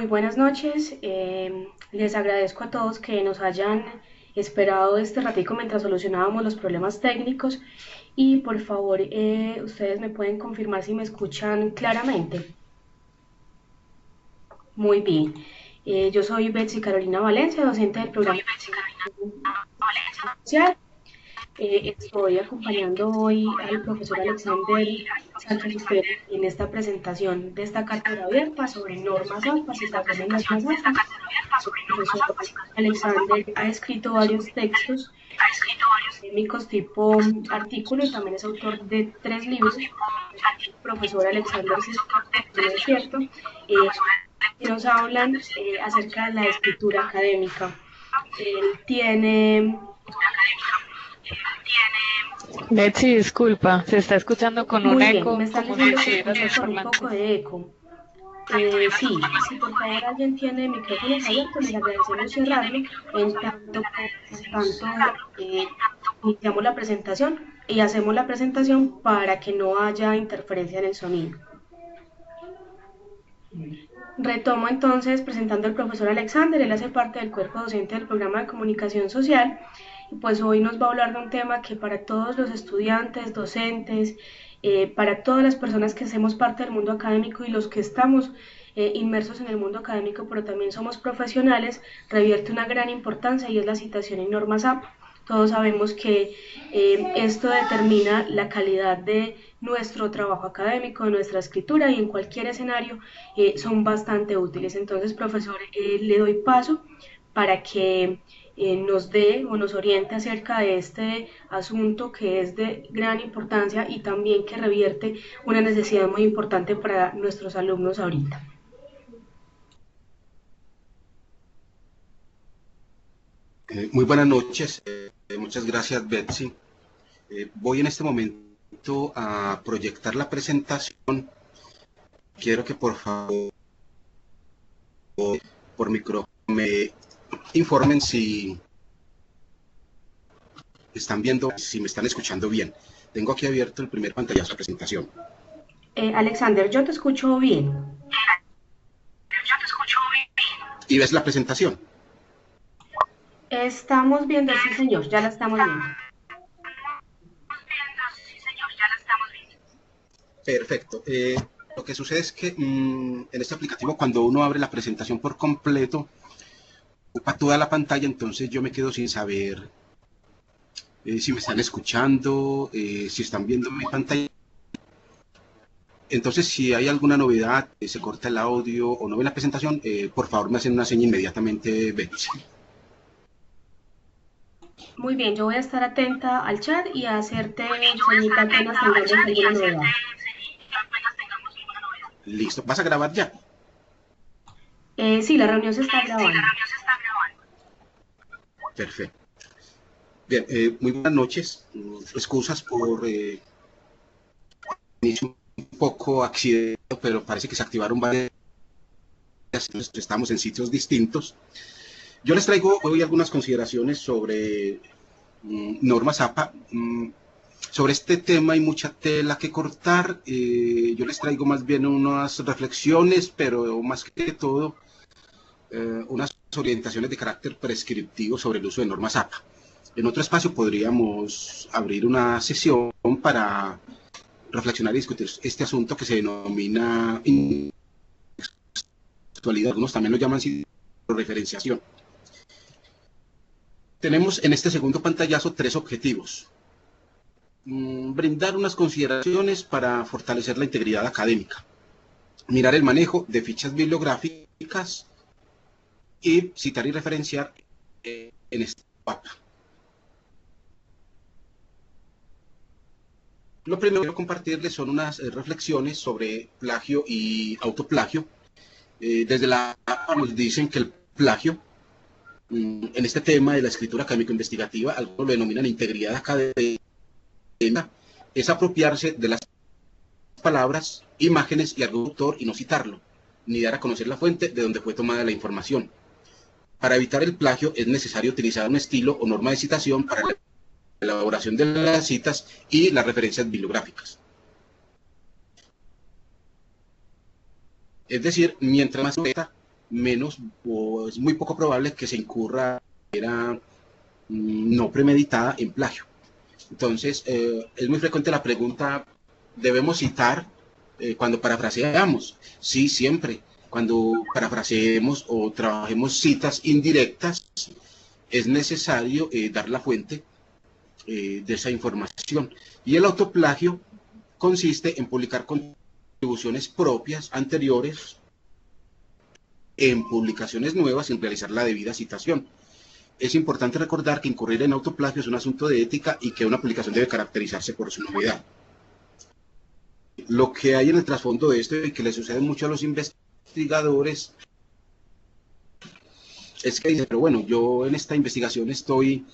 Muy buenas noches. Les agradezco a todos que nos hayan esperado este ratico mientras solucionábamos los problemas técnicos y por favor ustedes me pueden confirmar si me escuchan claramente. Muy bien. Yo soy Betsy Carolina Valencia, docente del programa social. Estoy acompañando hoy al profesor Alexander Sánchez Esteban en esta presentación de esta cátedra abierta sobre normas APA, citación de normas APA. El profesor Alexander ha escrito varios textos académicos tipo artículo y también es autor de 3 libros. El profesor Alexander, si no es cierto, que nos hablan acerca de la escritura académica. Él tiene... Betsy, disculpa, se está escuchando con un Muy bien, me eco, están como si diciendo que estuvieras escucho con un poco informando. de eco. Sí, si por favor alguien tiene micrófonos abiertos, les agradecemos cerrarlo en tanto iniciamos la presentación y hacemos la presentación para que no haya interferencia en el sonido. Retomo entonces presentando al profesor Alexander, él hace parte del cuerpo docente del programa de comunicación social y pues hoy nos va a hablar de un tema que para todos los estudiantes, docentes, para todas las personas que hacemos parte del mundo académico y los que estamos inmersos en el mundo académico pero también somos profesionales, revierte una gran importancia y es la citación en normas APA. Todos sabemos que esto determina la calidad de nuestro trabajo académico, de nuestra escritura y en cualquier escenario son bastante útiles. Entonces, profesor, le doy paso para que nos dé o nos oriente acerca de este asunto que es de gran importancia y también que revierte una necesidad muy importante para nuestros alumnos ahorita. Muy buenas noches, muchas gracias Betsy. Voy en este momento a proyectar la presentación. Quiero que por favor, por micrófono, me informen si están viendo, si me están escuchando bien. Tengo aquí abierto el primer pantallazo de la presentación. Alexander, yo te escucho bien. ¿Y ves la presentación? Estamos viendo, sí señor, ya la estamos viendo. Perfecto. Lo que sucede es que en este aplicativo, cuando uno abre la presentación por completo, ocupa toda la pantalla, entonces yo me quedo sin saber si me están escuchando, si están viendo mi pantalla. Entonces, si hay alguna novedad, se corta el audio o no ve la presentación, por favor me hacen una seña inmediatamente, Betsy. Muy bien, yo voy a estar atenta al chat y a hacerte señita apenas tengamos alguna novedad. Listo, ¿vas a grabar ya? Sí, la reunión se está grabando. Perfecto. Bien, muy buenas noches. Excusas por inicio un poco accidente, pero parece que se activaron varias, estamos en sitios distintos. Yo les traigo hoy algunas consideraciones sobre normas APA. Sobre este tema hay mucha tela que cortar. Yo les traigo más bien unas reflexiones, pero más que todo, unas orientaciones de carácter prescriptivo sobre el uso de normas APA. En otro espacio podríamos abrir una sesión para reflexionar y discutir este asunto que se denomina actualidad. Algunos también lo llaman referenciación. Tenemos en este segundo pantallazo 3 objetivos. Brindar unas consideraciones para fortalecer la integridad académica, mirar el manejo de fichas bibliográficas y citar y referenciar en este mapa. Lo primero que quiero compartirles son unas reflexiones sobre plagio y autoplagio. Desde la APA nos dicen que el plagio, en este tema de la escritura académico-investigativa, algunos lo denominan integridad académica, es apropiarse de las palabras, imágenes y algún autor y no citarlo, ni dar a conocer la fuente de donde fue tomada la información. Para evitar el plagio es necesario utilizar un estilo o norma de citación para la elaboración de las citas y las referencias bibliográficas. Es decir, mientras más correcta, menos o es muy poco probable que se incurra de manera no premeditada en plagio. Entonces, es muy frecuente la pregunta, ¿debemos citar cuando parafraseamos? Sí, siempre. Cuando parafraseemos o trabajemos citas indirectas, es necesario dar la fuente de esa información. Y el autoplagio consiste en publicar contribuciones propias anteriores en publicaciones nuevas sin realizar la debida citación. Es importante recordar que incurrir en autoplagio es un asunto de ética y que una publicación debe caracterizarse por su novedad. Lo que hay en el trasfondo de esto y que le sucede mucho a los investigadores es que dicen, pero bueno, yo en esta investigación estoy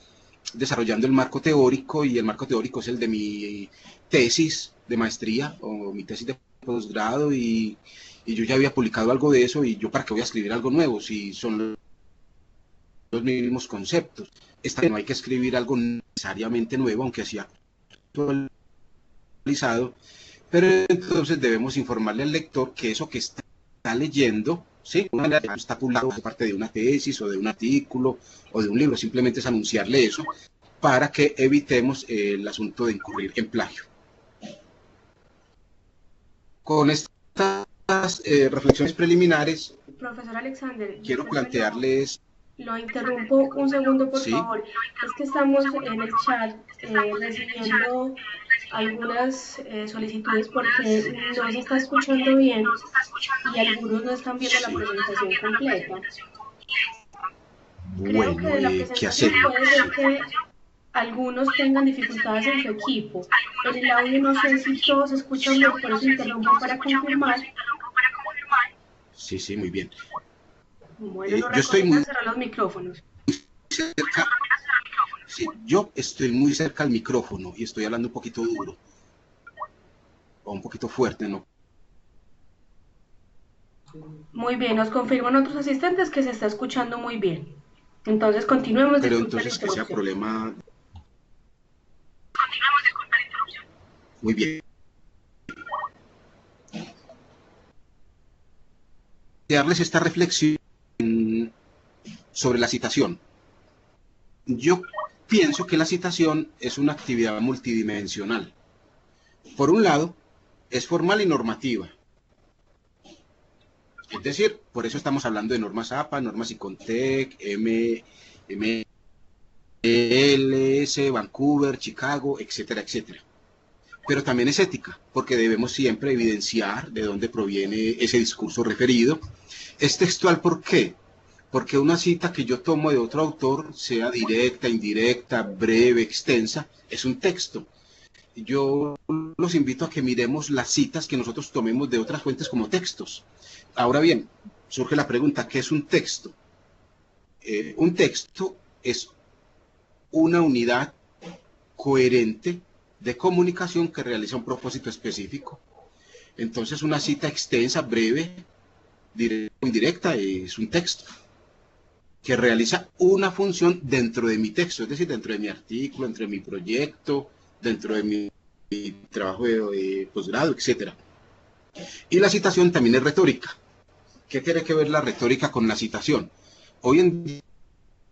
desarrollando el marco teórico y el marco teórico es el de mi tesis de maestría o mi tesis de posgrado y yo ya había publicado algo de eso y yo para qué voy a escribir algo nuevo si son los mismos conceptos. No hay que escribir algo necesariamente nuevo, aunque sea actualizado, pero entonces debemos informarle al lector que eso que está leyendo, ¿sí? Está publicado por parte de una tesis o de un artículo o de un libro, simplemente es anunciarle eso para que evitemos el asunto de incurrir en plagio. Con estas reflexiones preliminares, Profesor Alexander, quiero plantearles... Lo interrumpo un segundo, por ¿sí? favor. Es que estamos en el chat recibiendo algunas solicitudes porque no se está escuchando bien y algunos no están viendo la presentación completa. Creo que de la presentación puede ser que algunos tengan dificultades en su equipo. En el audio no sé si todos escuchan bien, por eso interrumpo para confirmar. Sí, sí, muy bien. Bueno, no yo estoy muy cerrar los micrófonos. Cerca, sí, yo estoy muy cerca al micrófono y estoy hablando un poquito duro o un poquito fuerte, ¿no? Muy bien, nos confirman otros asistentes que se está escuchando muy bien. Entonces continuemos. Pero entonces que sea problema. Muy bien. Darles esta reflexión sobre la citación. Yo pienso que la citación es una actividad multidimensional. Por un lado, es formal y normativa. Es decir, por eso estamos hablando de normas APA, normas ICONTEC, MLS, Vancouver, Chicago, etcétera, etcétera. Pero también es ética, porque debemos siempre evidenciar de dónde proviene ese discurso referido. Es textual, ¿por qué? Porque una cita que yo tomo de otro autor, sea directa, indirecta, breve, extensa, es un texto. Yo los invito a que miremos las citas que nosotros tomemos de otras fuentes como textos. Ahora bien, surge la pregunta, ¿qué es un texto? Un texto es una unidad coherente de comunicación que realiza un propósito específico. Entonces, una cita extensa, breve, directa o indirecta es un texto que realiza una función dentro de mi texto, es decir, dentro de mi artículo, dentro de mi proyecto, dentro de mi trabajo de posgrado, etc. Y la citación también es retórica. ¿Qué tiene que ver la retórica con la citación? Hoy en día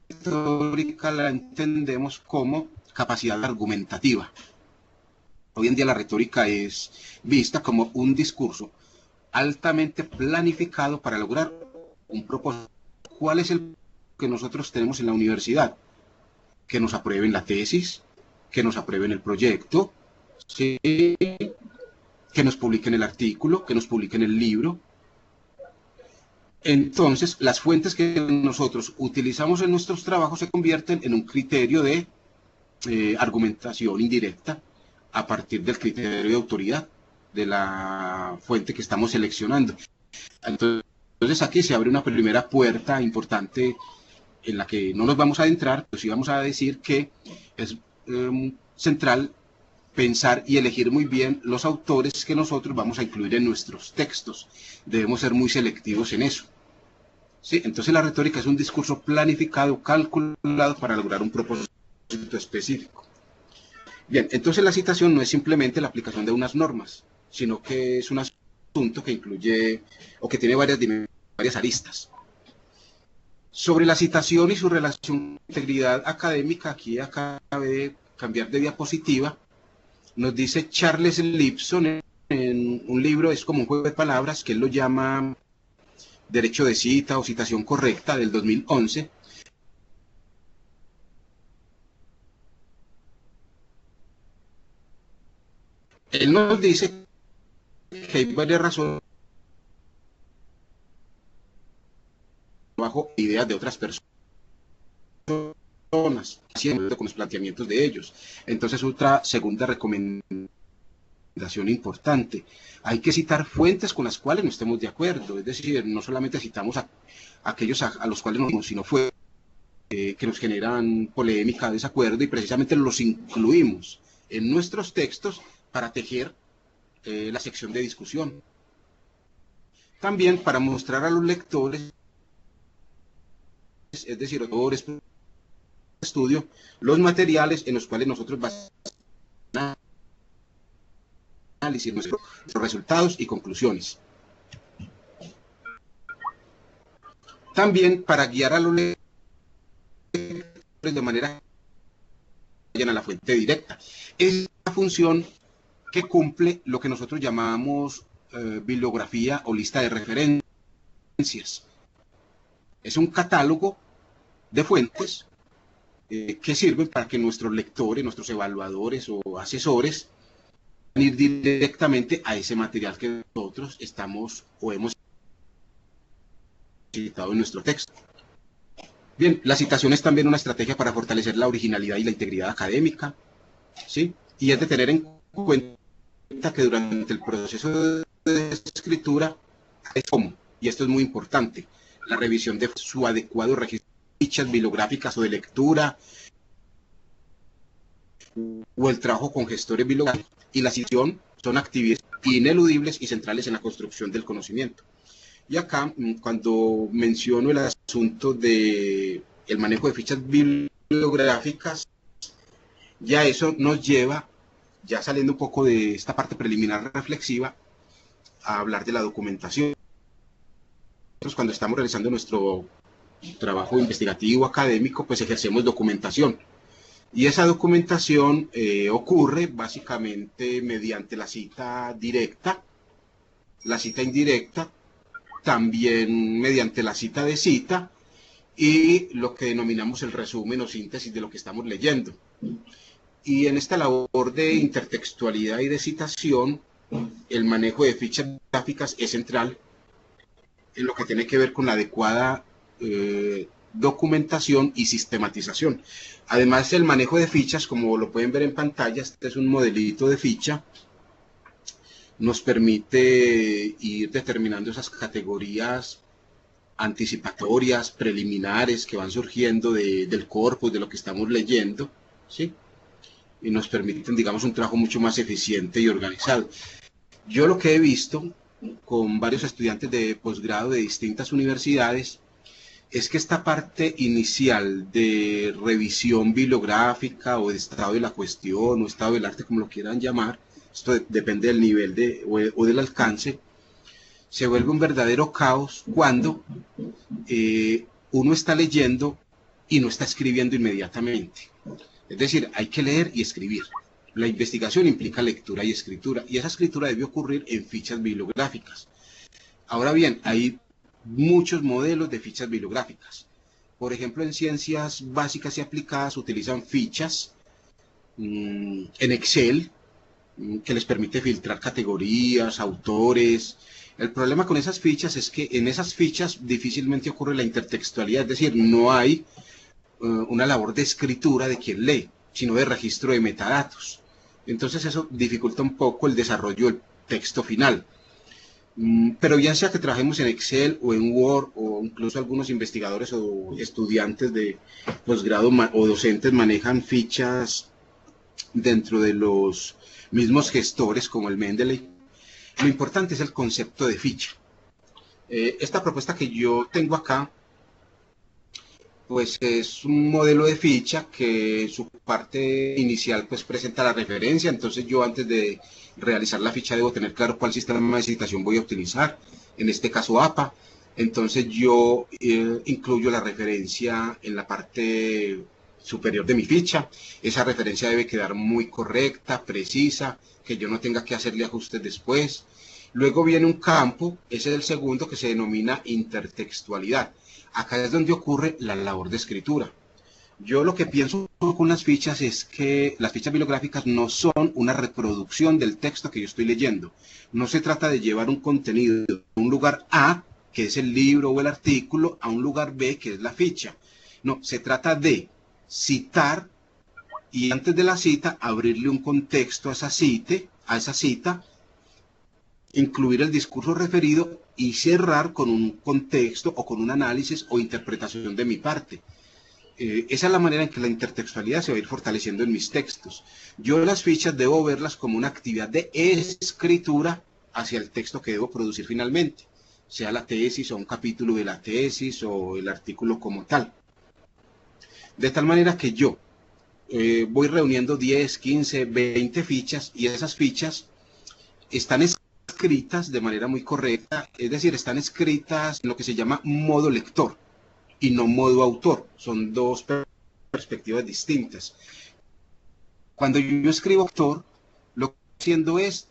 la retórica la entendemos como capacidad argumentativa. Hoy en día la retórica es vista como un discurso altamente planificado para lograr un propósito. ¿Cuál es el que nosotros tenemos en la universidad? Que nos aprueben la tesis, que nos aprueben el proyecto, ¿sí? Que nos publiquen el artículo, que nos publiquen el libro. Entonces, las fuentes que nosotros utilizamos en nuestros trabajos se convierten en un criterio de argumentación indirecta a partir del criterio de autoridad de la fuente que estamos seleccionando. Entonces, aquí se abre una primera puerta importante en la que no nos vamos a adentrar, pero sí vamos a decir que es central pensar y elegir muy bien los autores que nosotros vamos a incluir en nuestros textos. Debemos ser muy selectivos en eso. ¿Sí? Entonces la retórica es un discurso planificado, calculado para lograr un propósito específico. Bien, entonces la citación no es simplemente la aplicación de unas normas, sino que es un asunto que incluye o que tiene varias aristas. Sobre la citación y su relación con la integridad académica, aquí acabé de cambiar de diapositiva, nos dice Charles Lipson en un libro, es como un juego de palabras, que él lo llama Derecho de cita o citación correcta, del 2011. Él nos dice que hay varias razones bajo ideas de otras personas, haciendo con los planteamientos de ellos. Entonces, otra segunda recomendación importante: hay que citar fuentes con las cuales no estemos de acuerdo, es decir, no solamente citamos a aquellos a los cuales no, sino fue que nos generan polémica, desacuerdo, y precisamente los incluimos en nuestros textos para tejer la sección de discusión. También para mostrar a los lectores, es decir, autores de estudio, los materiales en los cuales nosotros basamos análisis, nuestros resultados y conclusiones. También para guiar a los lectores de manera que vayan a la fuente directa. Es la función que cumple lo que nosotros llamamos bibliografía o lista de referencias. Es un catálogo de fuentes que sirven para que nuestros lectores, nuestros evaluadores o asesores puedan ir directamente a ese material que nosotros estamos o hemos citado en nuestro texto. Bien, la citación es también una estrategia para fortalecer la originalidad y la integridad académica, ¿sí? Y es de tener en cuenta que durante el proceso de escritura es como, y esto es muy importante, la revisión de su adecuado registro de fichas bibliográficas o de lectura, o el trabajo con gestores bibliográficos, y la citación son actividades ineludibles y centrales en la construcción del conocimiento. Y acá, cuando menciono el asunto de el manejo de fichas bibliográficas, ya eso nos lleva, ya saliendo un poco de esta parte preliminar reflexiva, a hablar de la documentación. Nosotros, cuando estamos realizando nuestro trabajo investigativo académico, pues ejercemos documentación. Y esa documentación ocurre básicamente mediante la cita directa, la cita indirecta, también mediante la cita de cita y lo que denominamos el resumen o síntesis de lo que estamos leyendo. Y en esta labor de intertextualidad y de citación, el manejo de fichas gráficas es central en lo que tiene que ver con la adecuada documentación y sistematización. Además, el manejo de fichas, como lo pueden ver en pantalla, este es un modelito de ficha, nos permite ir determinando esas categorías anticipatorias, preliminares, que van surgiendo del corpus, de lo que estamos leyendo, ¿sí? Y nos permiten, digamos, un trabajo mucho más eficiente y organizado. Yo lo que he visto con varios estudiantes de posgrado de distintas universidades es que esta parte inicial de revisión bibliográfica o de estado de la cuestión o estado del arte, como lo quieran llamar, esto depende del nivel o del alcance, se vuelve un verdadero caos cuando uno está leyendo y no está escribiendo inmediatamente. Es decir, hay que leer y escribir. La investigación implica lectura y escritura, y esa escritura debe ocurrir en fichas bibliográficas. Ahora bien, hay muchos modelos de fichas bibliográficas. Por ejemplo, en ciencias básicas y aplicadas utilizan fichas en Excel, que les permite filtrar categorías, autores. El problema con esas fichas es que en esas fichas difícilmente ocurre la intertextualidad, es decir, no hay una labor de escritura de quien lee, sino de registro de metadatos. Entonces eso dificulta un poco el desarrollo del texto final. Pero ya sea que trabajemos en Excel o en Word, o incluso algunos investigadores o estudiantes de posgrado o docentes manejan fichas dentro de los mismos gestores como el Mendeley, lo importante es el concepto de ficha. Esta propuesta que yo tengo acá, pues es un modelo de ficha que su parte inicial pues presenta la referencia. Entonces yo, antes de realizar la ficha, debo tener claro cuál sistema de citación voy a utilizar, en este caso APA. Entonces yo incluyo la referencia en la parte superior de mi ficha. Esa referencia debe quedar muy correcta, precisa, que yo no tenga que hacerle ajustes después. Luego viene un campo, ese es el segundo, que se denomina intertextualidad. Acá es donde ocurre la labor de escritura. Yo lo que pienso con las fichas es que las fichas bibliográficas no son una reproducción del texto que yo estoy leyendo. No se trata de llevar un contenido de un lugar A, que es el libro o el artículo, a un lugar B, que es la ficha. No, se trata de citar y antes de la cita abrirle un contexto a esa cita, incluir el discurso referido y cerrar con un contexto o con un análisis o interpretación de mi parte. Esa es la manera en que la intertextualidad se va a ir fortaleciendo en mis textos. Yo las fichas debo verlas como una actividad de escritura hacia el texto que debo producir finalmente, sea la tesis o un capítulo de la tesis o el artículo como tal. De tal manera que yo voy reuniendo 10, 15, 20 fichas y esas fichas están escritas de manera muy correcta, es decir, están escritas en lo que se llama modo lector y no modo autor. Son dos perspectivas distintas. Cuando yo escribo autor, lo que estoy haciendo es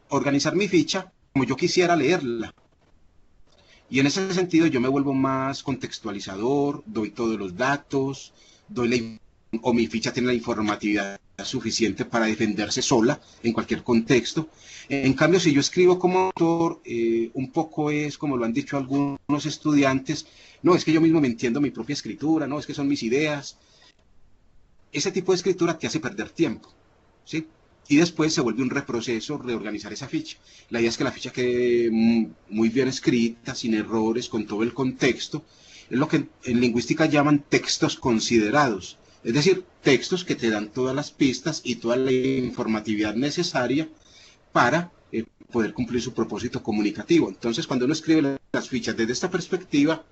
organizar mi ficha como yo quisiera leerla. Y en ese sentido yo me vuelvo más contextualizador, doy todos los datos, o mi ficha tiene la informatividad suficiente para defenderse sola en cualquier contexto. En cambio, si yo escribo como autor, un poco es como lo han dicho algunos estudiantes, no, es que yo mismo me entiendo mi propia escritura, no, es que son mis ideas. Ese tipo de escritura te hace perder tiempo, ¿sí? Y después se vuelve un reproceso reorganizar esa ficha. La idea es que la ficha quede muy bien escrita, sin errores, con todo el contexto. Es lo que en lingüística llaman textos considerados. Es decir, textos que te dan todas las pistas y toda la informatividad necesaria para poder cumplir su propósito comunicativo. Entonces, cuando uno escribe las fichas desde esta perspectiva,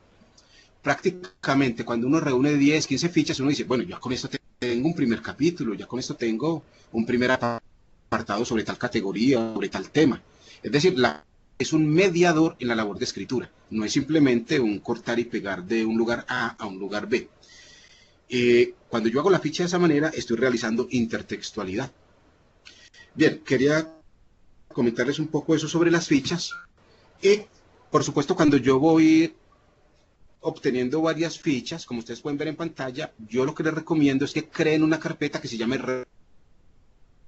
prácticamente cuando uno reúne 10, 15 fichas, uno dice, bueno, ya con esto tengo un primer capítulo, ya con esto tengo un primer apartado sobre tal categoría, sobre tal tema. Es decir, es un mediador en la labor de escritura, no es simplemente un cortar y pegar de un lugar A a un lugar B. Cuando yo hago la ficha de esa manera, estoy realizando intertextualidad. Bien, quería comentarles un poco eso sobre las fichas. Y, por supuesto, cuando yo voy obteniendo varias fichas, como ustedes pueden ver en pantalla, yo lo que les recomiendo es que creen una carpeta que se llame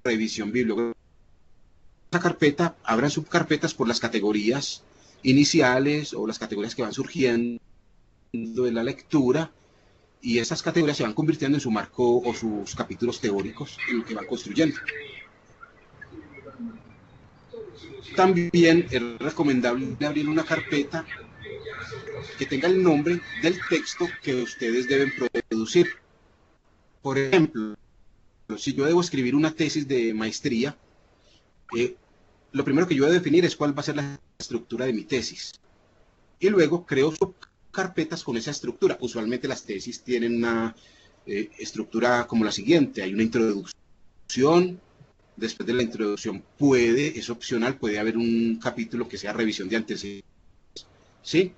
revisión bibliográfica. Esa carpeta, abran subcarpetas por las categorías iniciales o las categorías que van surgiendo de la lectura, y esas categorías se van convirtiendo en su marco o sus capítulos teóricos en lo que van construyendo. También es recomendable abrir una carpeta que tenga el nombre del texto que ustedes deben producir. Por ejemplo, si yo debo escribir una tesis de maestría, lo primero que yo debo definir es cuál va a ser la estructura de mi tesis. Y luego creo subcarpetas con esa estructura. Usualmente las tesis tienen una estructura como la siguiente. Hay una introducción. Después de la introducción es opcional, puede haber un capítulo que sea revisión de antecedentes, ¿sí?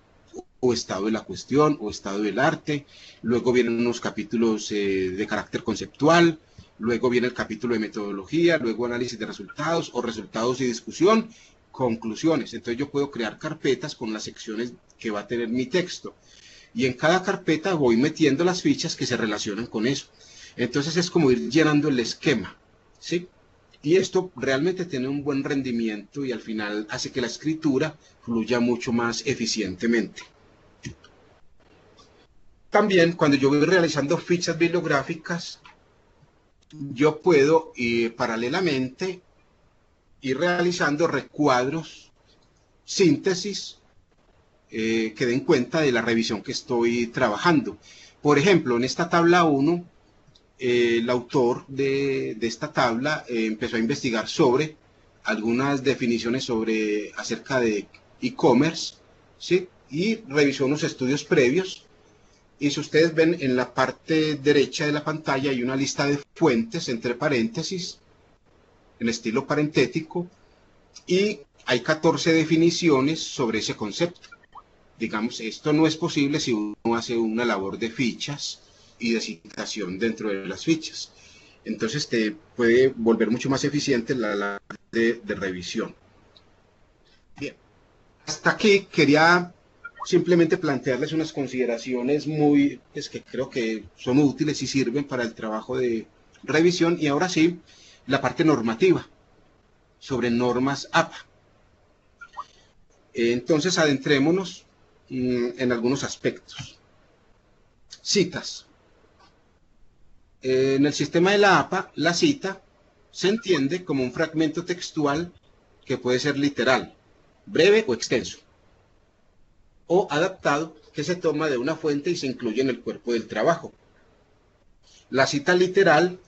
O estado de la cuestión, o estado del arte. Luego vienen unos capítulos de carácter conceptual. Luego viene el capítulo de metodología, luego análisis de resultados o resultados y discusión, conclusiones. Entonces yo puedo crear carpetas con las secciones que va a tener mi texto. Y en cada carpeta voy metiendo las fichas que se relacionan con eso. Entonces es como ir llenando el esquema, ¿sí? Y esto realmente tiene un buen rendimiento y al final hace que la escritura fluya mucho más eficientemente. También cuando yo voy realizando fichas bibliográficas, yo puedo paralelamente ir realizando recuadros, síntesis, que den cuenta de la revisión que estoy trabajando. Por ejemplo, en esta tabla 1, el autor de esta tabla empezó a investigar sobre algunas definiciones acerca de e-commerce, ¿sí? Y revisó unos estudios previos. Y si ustedes ven en la parte derecha de la pantalla hay una lista de fuentes entre paréntesis, en estilo parentético, y hay 14 definiciones sobre ese concepto. digamos, esto no es posible si uno hace una labor de fichas y de citación dentro de las fichas. Entonces te puede volver mucho más eficiente la labor de revisión. Bien, hasta aquí quería simplemente plantearles unas consideraciones muy, pues, que creo que son útiles y sirven para el trabajo de revisión. Y ahora sí, la parte normativa sobre normas APA. Entonces adentrémonos en algunos aspectos. Citas. En el sistema de la APA, la cita se entiende como un fragmento textual que puede ser literal, breve o extenso, o adaptado, que se toma de una fuente y se incluye en el cuerpo del trabajo. La cita literal,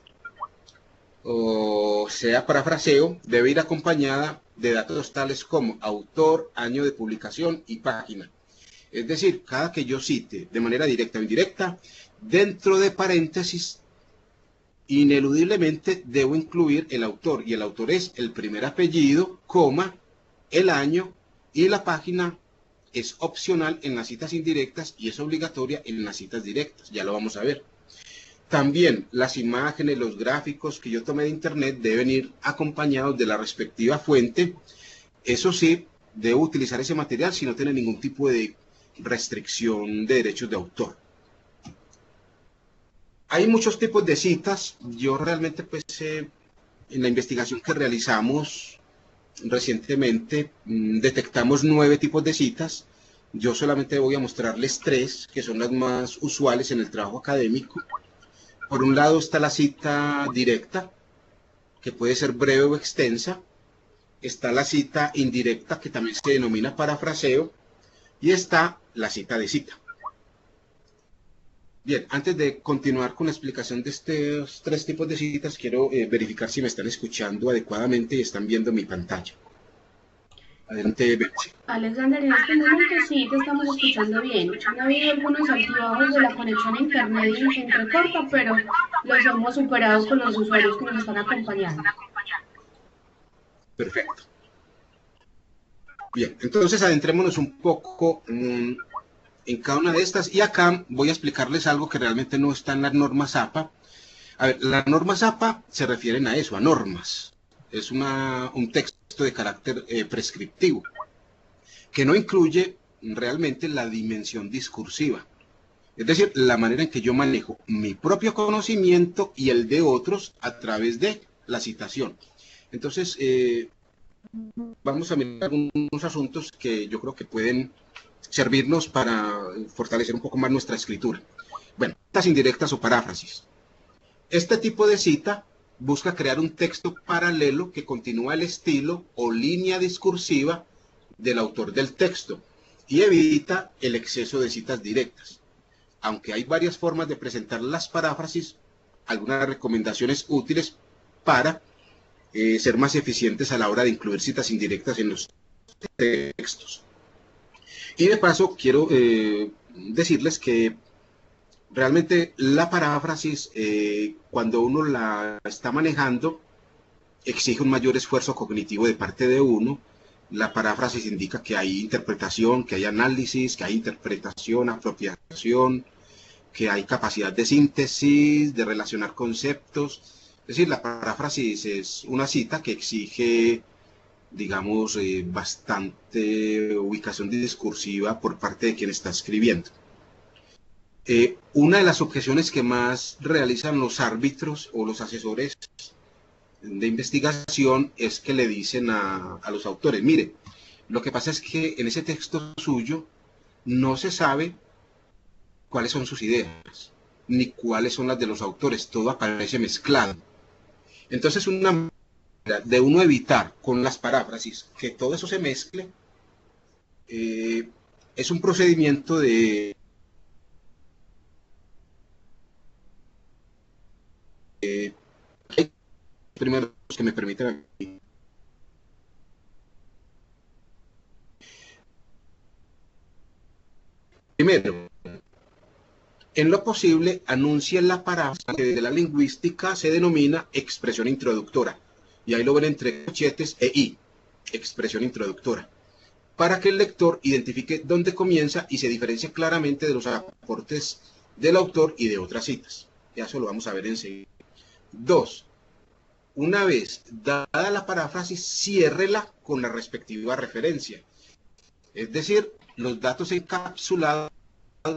o sea, parafraseo, debe ir acompañada de datos tales como autor, año de publicación y página. Es decir, cada que yo cite de manera directa o indirecta, dentro de paréntesis, ineludiblemente debo incluir el autor, y el autor es el primer apellido, coma, el año, y la página es opcional en las citas indirectas y es obligatoria en las citas directas, ya lo vamos a ver. También las imágenes, los gráficos que yo tomé de internet deben ir acompañados de la respectiva fuente. Eso sí, debo utilizar ese material si no tiene ningún tipo de restricción de derechos de autor. Hay muchos tipos de citas. Yo realmente, pues, en la investigación que realizamos recientemente, detectamos 9 tipos de citas. Yo solamente voy a mostrarles 3, que son las más usuales en el trabajo académico. Por un lado está la cita directa, que puede ser breve o extensa. Está la cita indirecta, que también se denomina parafraseo. Y está la cita de cita. Bien, antes de continuar con la explicación de estos 3 tipos de citas, quiero verificar si me están escuchando adecuadamente y están viendo mi pantalla. Adelante, Betsy. Alexander, en este momento sí te estamos escuchando bien. Han habido algunos altibajos de la conexión a internet y se entrecorta, pero los hemos superado con los usuarios que nos están acompañando. Perfecto. Bien, entonces adentrémonos un poco en cada una de estas, y acá voy a explicarles algo que realmente no está en las normas APA. A ver, las normas APA se refieren a eso, a normas. Es un texto de carácter prescriptivo, que no incluye realmente la dimensión discursiva. Es decir, la manera en que yo manejo mi propio conocimiento y el de otros a través de la citación. Entonces, vamos a mirar algunos asuntos que yo creo que pueden servirnos para fortalecer un poco más nuestra escritura. Bueno, citas indirectas o paráfrasis. Este tipo de cita busca crear un texto paralelo que continúa el estilo o línea discursiva del autor del texto y evita el exceso de citas directas. Aunque hay varias formas de presentar las paráfrasis, algunas recomendaciones útiles para ser más eficientes a la hora de incluir citas indirectas en los textos. Y de paso quiero decirles que realmente la paráfrasis, cuando uno la está manejando, exige un mayor esfuerzo cognitivo de parte de uno. La paráfrasis indica que hay interpretación, que hay análisis, que hay interpretación, apropiación, que hay capacidad de síntesis, de relacionar conceptos. Es decir, la paráfrasis es una cita que exige, digamos, bastante ubicación discursiva por parte de quien está escribiendo. Una de las objeciones que más realizan los árbitros o los asesores de investigación es que le dicen a los autores, mire, lo que pasa es que en ese texto suyo no se sabe cuáles son sus ideas, ni cuáles son las de los autores, todo aparece mezclado. Entonces, una manera de uno evitar con las paráfrasis que todo eso se mezcle, es un procedimiento de primero que me permitan aquí. Primero, en lo posible, anuncia la paráfrasis que desde la lingüística se denomina expresión introductora. Y ahí lo ven entre corchetes e i, expresión introductora. para que el lector identifique dónde comienza y se diferencia claramente de los aportes del autor y de otras citas. Ya eso lo vamos a ver enseguida. 2. Una vez dada la paráfrasis, ciérrela con la respectiva referencia. Es decir, los datos encapsulados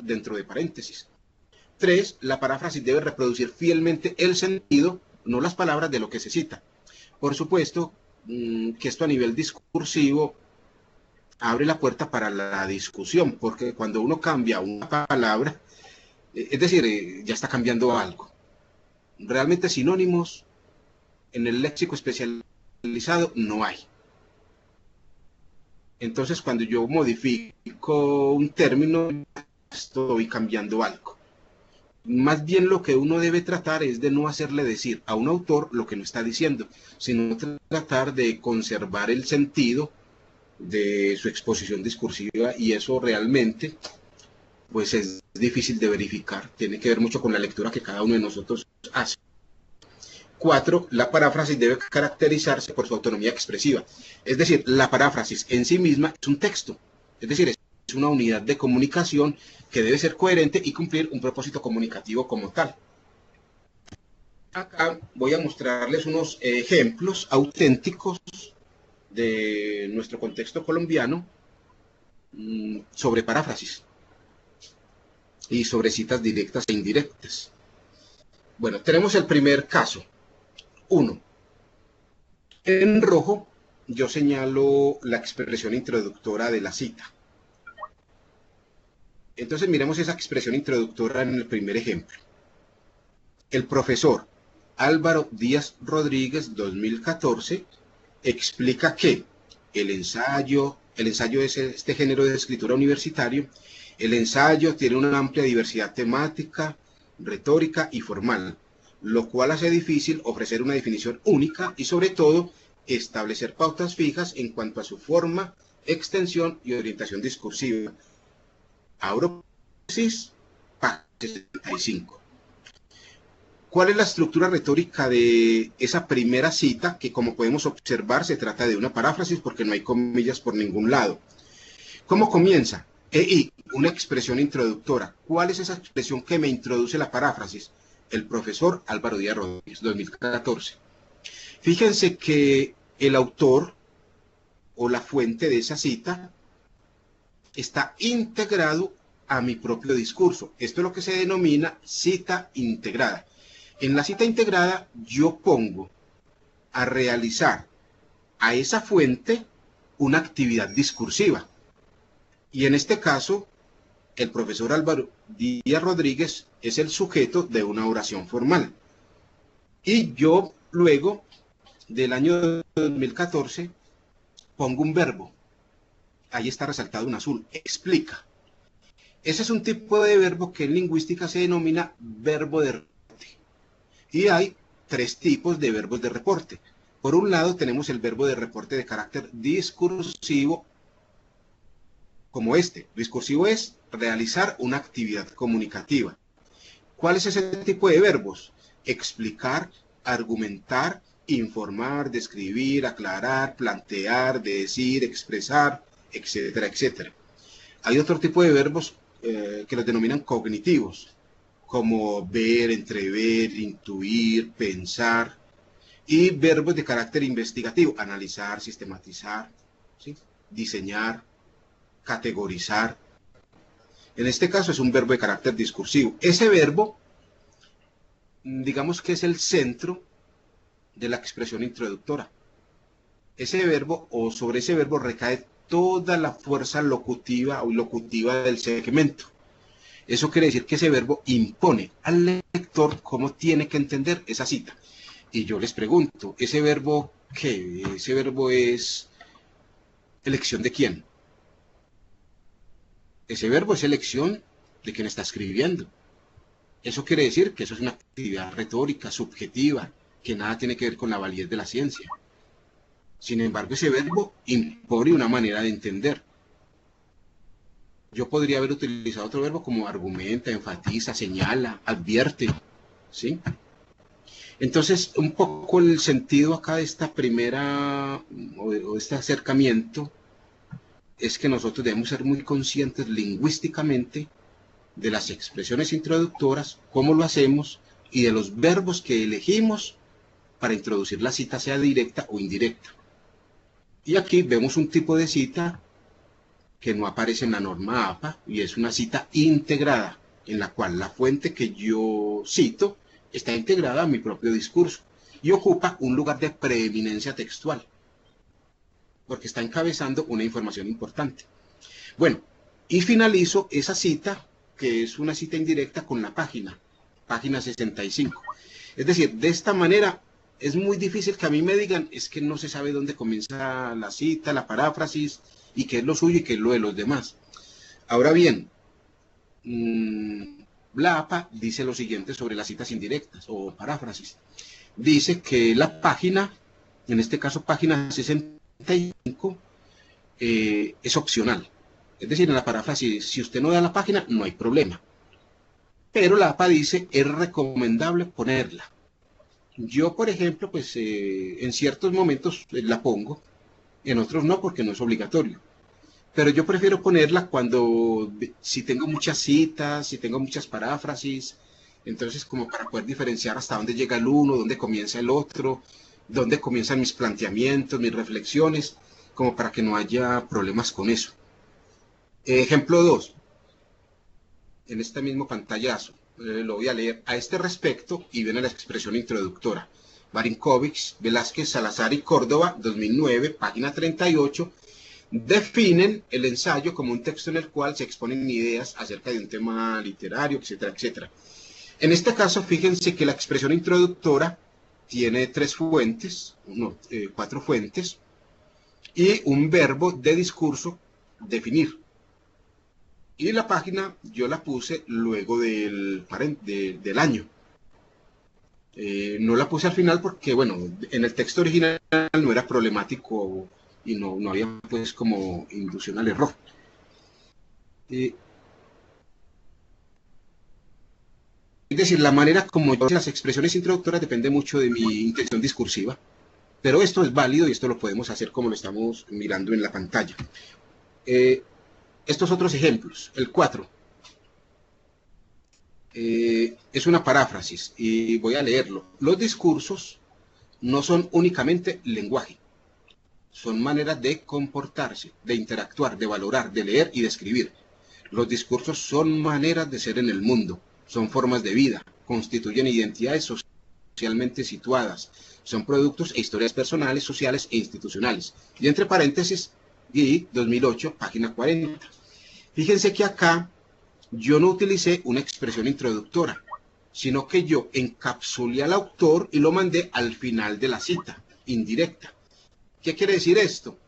dentro de paréntesis. 3. La paráfrasis debe reproducir fielmente el sentido, no las palabras de lo que se cita. Por supuesto que esto a nivel discursivo abre la puerta para la discusión, porque cuando uno cambia una palabra, es decir, ya está cambiando algo. Realmente sinónimos en el léxico especializado no hay. Entonces, cuando yo modifico un término, estoy cambiando algo. Más bien lo que uno debe tratar es de no hacerle decir a un autor lo que no está diciendo, sino tratar de conservar el sentido de su exposición discursiva, y eso realmente pues es difícil de verificar. Tiene que ver mucho con la lectura que cada uno de nosotros hace. 4. La paráfrasis debe caracterizarse por su autonomía expresiva. Es decir, la paráfrasis en sí misma es un texto. Es decir, es una unidad de comunicación que debe ser coherente y cumplir un propósito comunicativo como tal. Acá voy a mostrarles unos ejemplos auténticos de nuestro contexto colombiano sobre paráfrasis y sobre citas directas e indirectas. Bueno, tenemos el primer caso. 1. En rojo yo señalo la expresión introductora de la cita. Entonces miremos esa expresión introductora en el primer ejemplo. El profesor Álvaro Díaz Rodríguez, 2014, explica que el ensayo es este género de escritura universitario. El ensayo tiene una amplia diversidad temática, retórica y formal, lo cual hace difícil ofrecer una definición única y, sobre todo, establecer pautas fijas en cuanto a su forma, extensión y orientación discursiva. Abro paréntesis, página 65. ¿Cuál es la estructura retórica de esa primera cita? Que, como podemos observar, se trata de una paráfrasis porque no hay comillas por ningún lado. ¿Cómo comienza? Una expresión introductora. ¿Cuál es esa expresión que me introduce la paráfrasis? El profesor Álvaro Díaz Rodríguez, 2014. Fíjense que el autor o la fuente de esa cita está integrado a mi propio discurso. Esto es lo que se denomina cita integrada. En la cita integrada yo pongo a realizar a esa fuente una actividad discursiva. Y en este caso, el profesor Álvaro Díaz Rodríguez es el sujeto de una oración formal. Y yo luego, del año 2014, pongo un verbo. Ahí está resaltado en azul, explica. Ese es un tipo de verbo que en lingüística se denomina verbo de reporte. Y hay 3 tipos de verbos de reporte. Por un lado tenemos el verbo de reporte de carácter discursivo, como este. Discursivo es realizar una actividad comunicativa. ¿Cuál es ese tipo de verbos? Explicar, argumentar, informar, describir, aclarar, plantear, decir, expresar, etcétera, etcétera. Hay otro tipo de verbos que los denominan cognitivos, como ver, entrever, intuir, pensar, y verbos de carácter investigativo, analizar, sistematizar, ¿sí? Diseñar, categorizar. En este caso es un verbo de carácter discursivo. Ese verbo, digamos que es el centro de la expresión introductora. Ese verbo, o sobre ese verbo, recae toda la fuerza locutiva o ilocutiva del segmento. Eso quiere decir que ese verbo impone al lector cómo tiene que entender esa cita. Y yo les pregunto, ¿ese verbo qué? ¿Ese verbo es elección de quién? Ese verbo es elección de quien está escribiendo. Eso quiere decir que eso es una actividad retórica, subjetiva, que nada tiene que ver con la validez de la ciencia. Sin embargo, ese verbo impone una manera de entender. Yo podría haber utilizado otro verbo como argumenta, enfatiza, señala, advierte, ¿sí? Entonces, un poco el sentido acá de esta primera, o de este acercamiento, es que nosotros debemos ser muy conscientes lingüísticamente de las expresiones introductoras, cómo lo hacemos y de los verbos que elegimos para introducir la cita, sea directa o indirecta. Y aquí vemos un tipo de cita que no aparece en la norma APA y es una cita integrada, en la cual la fuente que yo cito está integrada a mi propio discurso y ocupa un lugar de preeminencia textual, porque está encabezando una información importante. Bueno, y finalizo esa cita, que es una cita indirecta, con la página 65. Es decir, de esta manera es muy difícil que a mí me digan, es que no se sabe dónde comienza la cita, la paráfrasis, y qué es lo suyo y qué es lo de los demás. Ahora bien, la APA dice lo siguiente sobre las citas indirectas o paráfrasis. Dice que la página, en este caso página 65, es opcional. Es decir, en la paráfrasis, si usted no da la página, no hay problema. Pero la APA dice, es recomendable ponerla. Yo, por ejemplo, pues en ciertos momentos la pongo, en otros no, porque no es obligatorio. Pero yo prefiero ponerla cuando, si tengo muchas citas, si tengo muchas paráfrasis, entonces como para poder diferenciar hasta dónde llega el uno, dónde comienza el otro, dónde comienzan mis planteamientos, mis reflexiones, como para que no haya problemas con eso. Ejemplo 2, en este mismo pantallazo, lo voy a leer a este respecto y viene la expresión introductora. Marinkovic, Velázquez, Salazar y Córdoba, 2009, página 38, definen el ensayo como un texto en el cual se exponen ideas acerca de un tema literario, etcétera, etcétera. En este caso, fíjense que la expresión introductora tiene 4 fuentes, y un verbo de discurso, definir. Y la página yo la puse luego del año. No la puse al final porque, bueno, en el texto original no era problemático y no había pues como inducción al error. Es decir, la manera como yo las expresiones introductoras depende mucho de mi intención discursiva, pero esto es válido y esto lo podemos hacer como lo estamos mirando en la pantalla. Estos otros ejemplos, el 4, es una paráfrasis y voy a leerlo. Los discursos no son únicamente lenguaje, son maneras de comportarse, de interactuar, de valorar, de leer y de escribir. Los discursos son maneras de ser en el mundo, son formas de vida, constituyen identidades socialmente situadas, son productos e historias personales, sociales e institucionales. Y entre paréntesis, y 2008, página 40. Fíjense que acá yo no utilicé una expresión introductora, sino que yo encapsulé al autor y lo mandé al final de la cita, indirecta. ¿Qué quiere decir esto?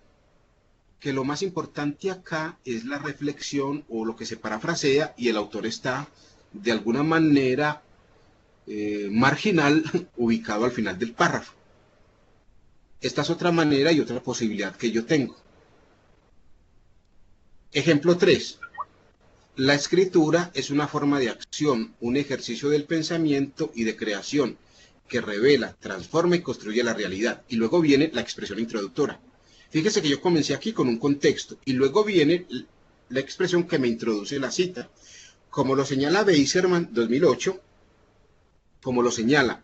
Que lo más importante acá es la reflexión o lo que se parafrasea y el autor está de alguna manera marginal ubicado al final del párrafo. Esta es otra manera y otra posibilidad que yo tengo. Ejemplo 3. La escritura es una forma de acción, un ejercicio del pensamiento y de creación que revela, transforma y construye la realidad. Y luego viene la expresión introductora. Fíjese que yo comencé aquí con un contexto y luego viene la expresión que me introduce la cita. Como lo señala Beiserman, 2008, como lo señala,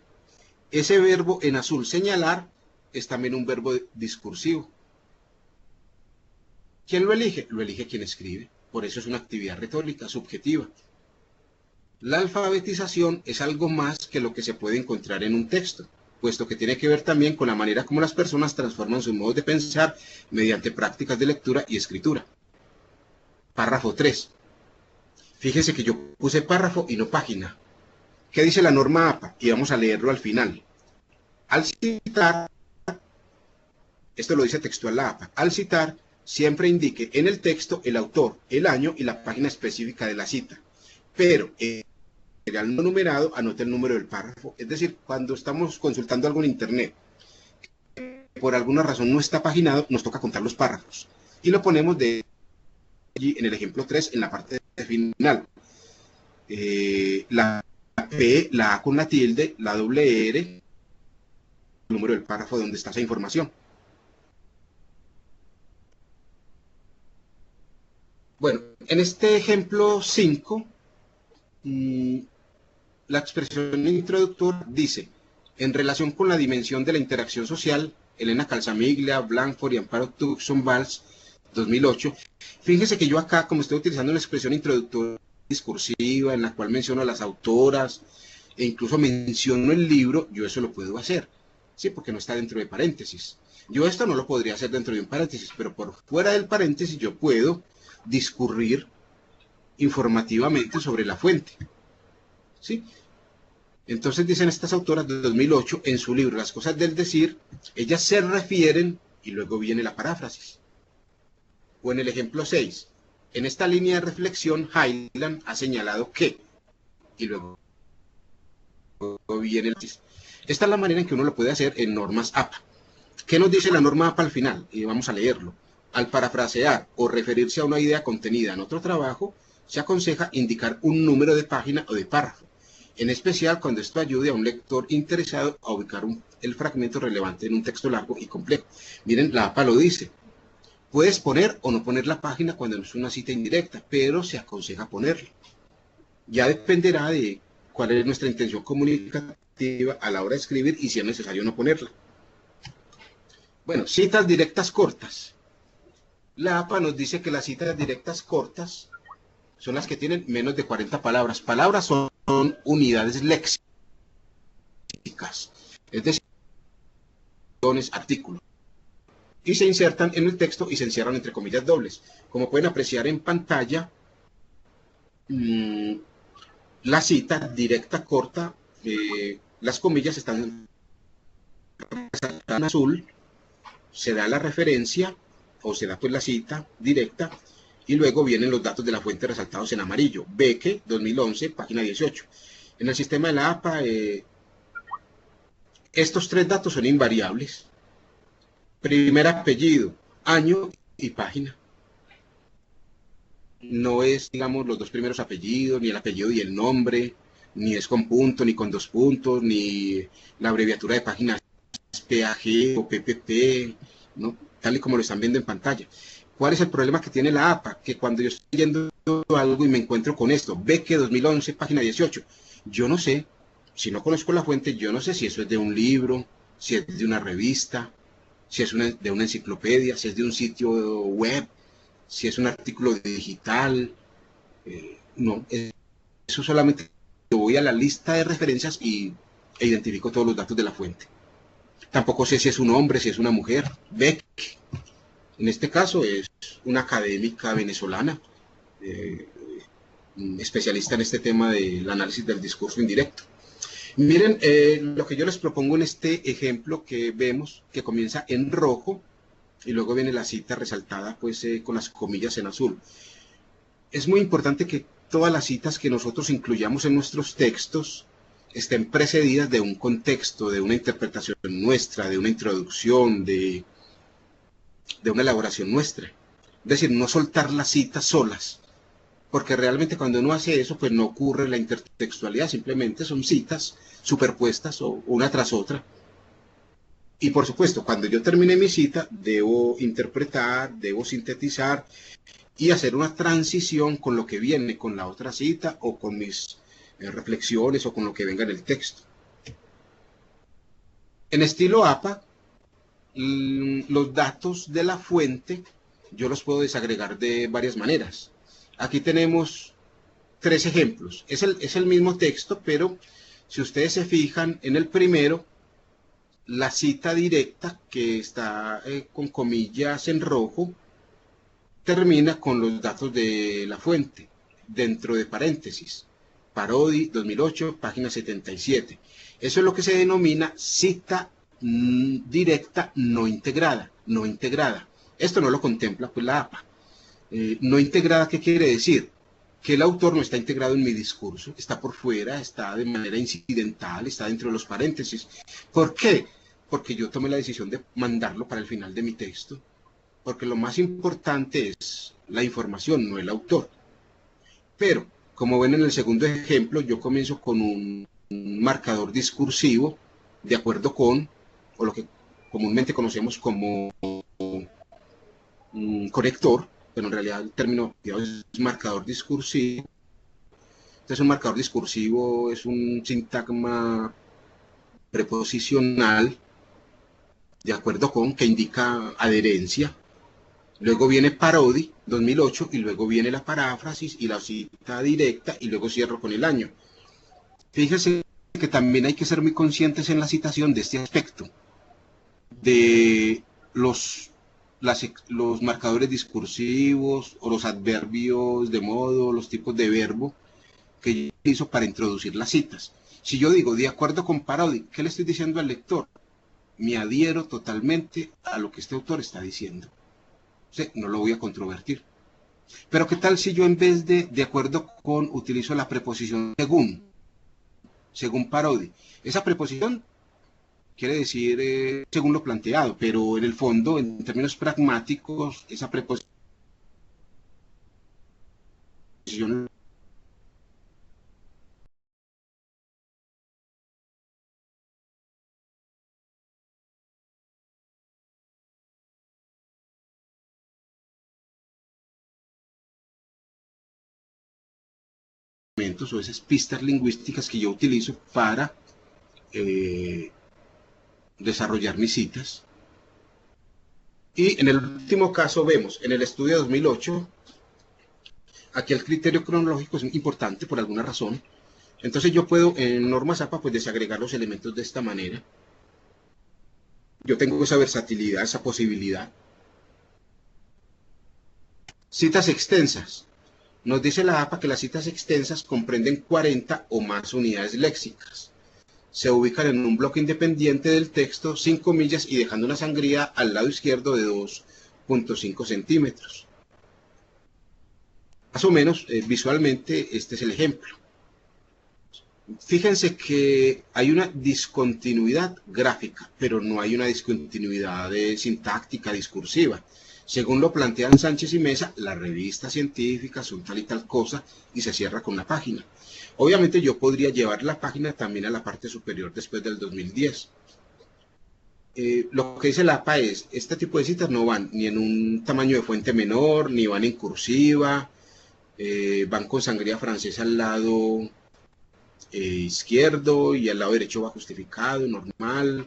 ese verbo en azul, señalar, es también un verbo discursivo. ¿Quién lo elige? Lo elige quien escribe. Por eso es una actividad retórica, subjetiva. La alfabetización es algo más que lo que se puede encontrar en un texto, puesto que tiene que ver también con la manera como las personas transforman sus modos de pensar mediante prácticas de lectura y escritura. Párrafo 3. Fíjense que yo puse párrafo y no página. ¿Qué dice la norma APA? Y vamos a leerlo al final. Al citar, esto lo dice textual la APA, al citar, siempre indique en el texto el autor, el año y la página específica de la cita. Pero en el no numerado, anote el número del párrafo. Es decir, cuando estamos consultando algo en internet, por alguna razón no está paginado, nos toca contar los párrafos. Y lo ponemos de allí en el ejemplo 3, en la parte final. La P, la A con la tilde, la doble R, el número del párrafo donde está esa información. Bueno, en este ejemplo 5, la expresión introductora dice, en relación con la dimensión de la interacción social, Elena Calzamiglia, Blanford y Amparo Tucson Valls, 2008. Fíjense que yo acá, como estoy utilizando una expresión introductoria discursiva en la cual menciono a las autoras e incluso menciono el libro, yo eso lo puedo hacer, ¿sí? Porque no está dentro de paréntesis. Yo esto no lo podría hacer dentro de un paréntesis, pero por fuera del paréntesis yo puedo discurrir informativamente sobre la fuente, ¿sí? Entonces dicen estas autoras de 2008 en su libro Las cosas del decir, ellas se refieren y luego viene la paráfrasis. O en el ejemplo 6, en esta línea de reflexión Highland ha señalado que, y luego viene el... Esta es la manera en que uno lo puede hacer en normas APA. ¿Qué nos dice la norma APA al final? Y vamos a leerlo. Al parafrasear o referirse a una idea contenida en otro trabajo, se aconseja indicar un número de página o de párrafo, en especial cuando esto ayude a un lector interesado a ubicar el fragmento relevante en un texto largo y complejo. Miren, la APA lo dice. Puedes poner o no poner la página cuando no es una cita indirecta, pero se aconseja ponerla. Ya dependerá de cuál es nuestra intención comunicativa a la hora de escribir y si es necesario no ponerla. Bueno, citas directas cortas. La APA nos dice que las citas directas cortas son las que tienen menos de 40 palabras. Palabras son unidades léxicas, es decir, artículos. Y se insertan en el texto y se encierran entre comillas dobles. Como pueden apreciar en pantalla, la cita directa corta, las comillas están en azul, se da la referencia o se da pues la cita directa y luego vienen los datos de la fuente resaltados en amarillo. Beque, 2011, página 18. En el sistema de la APA, estos tres datos son invariables. Primer apellido, año y página. No es, digamos, los dos primeros apellidos, ni el apellido y el nombre, ni es con punto, ni con dos puntos, ni la abreviatura de página PAG o PPP, ¿no? Tal y como lo están viendo en pantalla. ¿Cuál es el problema que tiene la APA? Que cuando yo estoy leyendo algo y me encuentro con esto, Beque 2011, página 18, yo no sé, si no conozco la fuente, yo no sé si eso es de un libro, si es de una revista, si es de una enciclopedia, si es de un sitio web, si es un artículo digital. No, eso solamente voy a la lista de referencias e identifico todos los datos de la fuente. Tampoco sé si es un hombre, si es una mujer. Beck, en este caso, es una académica venezolana, especialista en este tema del análisis del discurso indirecto. Miren, lo que yo les propongo en este ejemplo que vemos, que comienza en rojo, y luego viene la cita resaltada pues con las comillas en azul. Es muy importante que todas las citas que nosotros incluyamos en nuestros textos estén precedidas de un contexto, de una interpretación nuestra, de una introducción, de una elaboración nuestra. Es decir, no soltar las citas solas, porque realmente cuando uno hace eso, pues no ocurre la intertextualidad, simplemente son citas superpuestas o una tras otra. Y por supuesto, cuando yo termine mi cita, debo interpretar, debo sintetizar y hacer una transición con lo que viene, con la otra cita o con mis reflexiones o con lo que venga en el texto. En estilo APA, los datos de la fuente yo los puedo desagregar de varias maneras. Aquí tenemos 3 ejemplos. Es el mismo texto, pero si ustedes se fijan en el primero, la cita directa, que está con comillas en rojo, termina con los datos de la fuente, dentro de paréntesis. Parodi, 2008, página 77. Eso es lo que se denomina cita directa no integrada. No integrada. Esto no lo contempla pues la APA. No integrada, ¿qué quiere decir? Que el autor no está integrado en mi discurso, está por fuera, está de manera incidental, está dentro de los paréntesis. ¿Por qué? Porque yo tomé la decisión de mandarlo para el final de mi texto, porque lo más importante es la información, no el autor. Pero, como ven en el segundo ejemplo, yo comienzo con un marcador discursivo, de acuerdo con, o lo que comúnmente conocemos como un conector, pero en realidad el término es marcador discursivo. Entonces un marcador discursivo es un sintagma preposicional, de acuerdo con, que indica adherencia. Luego viene parodi, 2008, y luego viene la paráfrasis y la cita directa, y luego cierro con el año. Fíjese que también hay que ser muy conscientes en la citación de este aspecto, de los marcadores discursivos o los adverbios de modo, los tipos de verbo que yo utilizo para introducir las citas. Si yo digo, de acuerdo con parodi, ¿qué le estoy diciendo al lector? Me adhiero totalmente a lo que este autor está diciendo. O sea, no lo voy a controvertir. Pero ¿qué tal si yo en vez de acuerdo con, utilizo la preposición según parodi? Esa preposición quiere decir según lo planteado, pero en el fondo, en términos pragmáticos, esa preposición o esas pistas lingüísticas que yo utilizo para desarrollar mis citas. Y en el último caso vemos, en el estudio 2008, aquí el criterio cronológico es importante por alguna razón. Entonces yo puedo en Norma Zapa pues desagregar los elementos de esta manera. Yo tengo esa versatilidad, esa posibilidad. Citas extensas. Nos dice la APA que las citas extensas comprenden 40 o más unidades léxicas. Se ubican en un bloque independiente del texto, sin comillas y dejando una sangría al lado izquierdo de 2.5 centímetros. Más o menos, visualmente, este es el ejemplo. Fíjense que hay una discontinuidad gráfica, pero no hay una discontinuidad sintáctica discursiva. Según lo plantean Sánchez y Mesa, la revista científica son tal y tal cosa y se cierra con la página. Obviamente yo podría llevar la página también a la parte superior después del 2010. Lo que dice la APA es, este tipo de citas no van ni en un tamaño de fuente menor, ni van en cursiva, van con sangría francesa al lado izquierdo y al lado derecho va justificado, normal.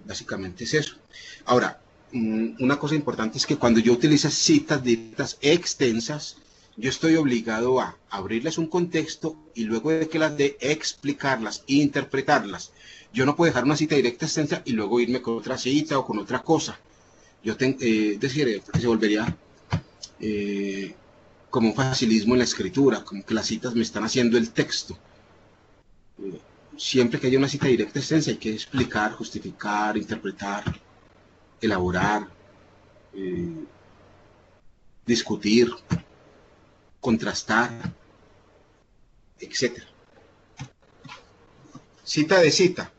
Básicamente es eso. Ahora, una cosa importante es que cuando yo utilizo citas directas extensas, yo estoy obligado a abrirles un contexto y luego de que las de explicarlas, interpretarlas. Yo no puedo dejar una cita directa extensa y luego irme con otra cita o con otra cosa. Yo decir, se volvería como un facilismo en la escritura, como que las citas me están haciendo el texto. Siempre que haya una cita directa extensa hay que explicar, justificar, interpretar, elaborar, discutir, contrastar, etc. Cita de cita.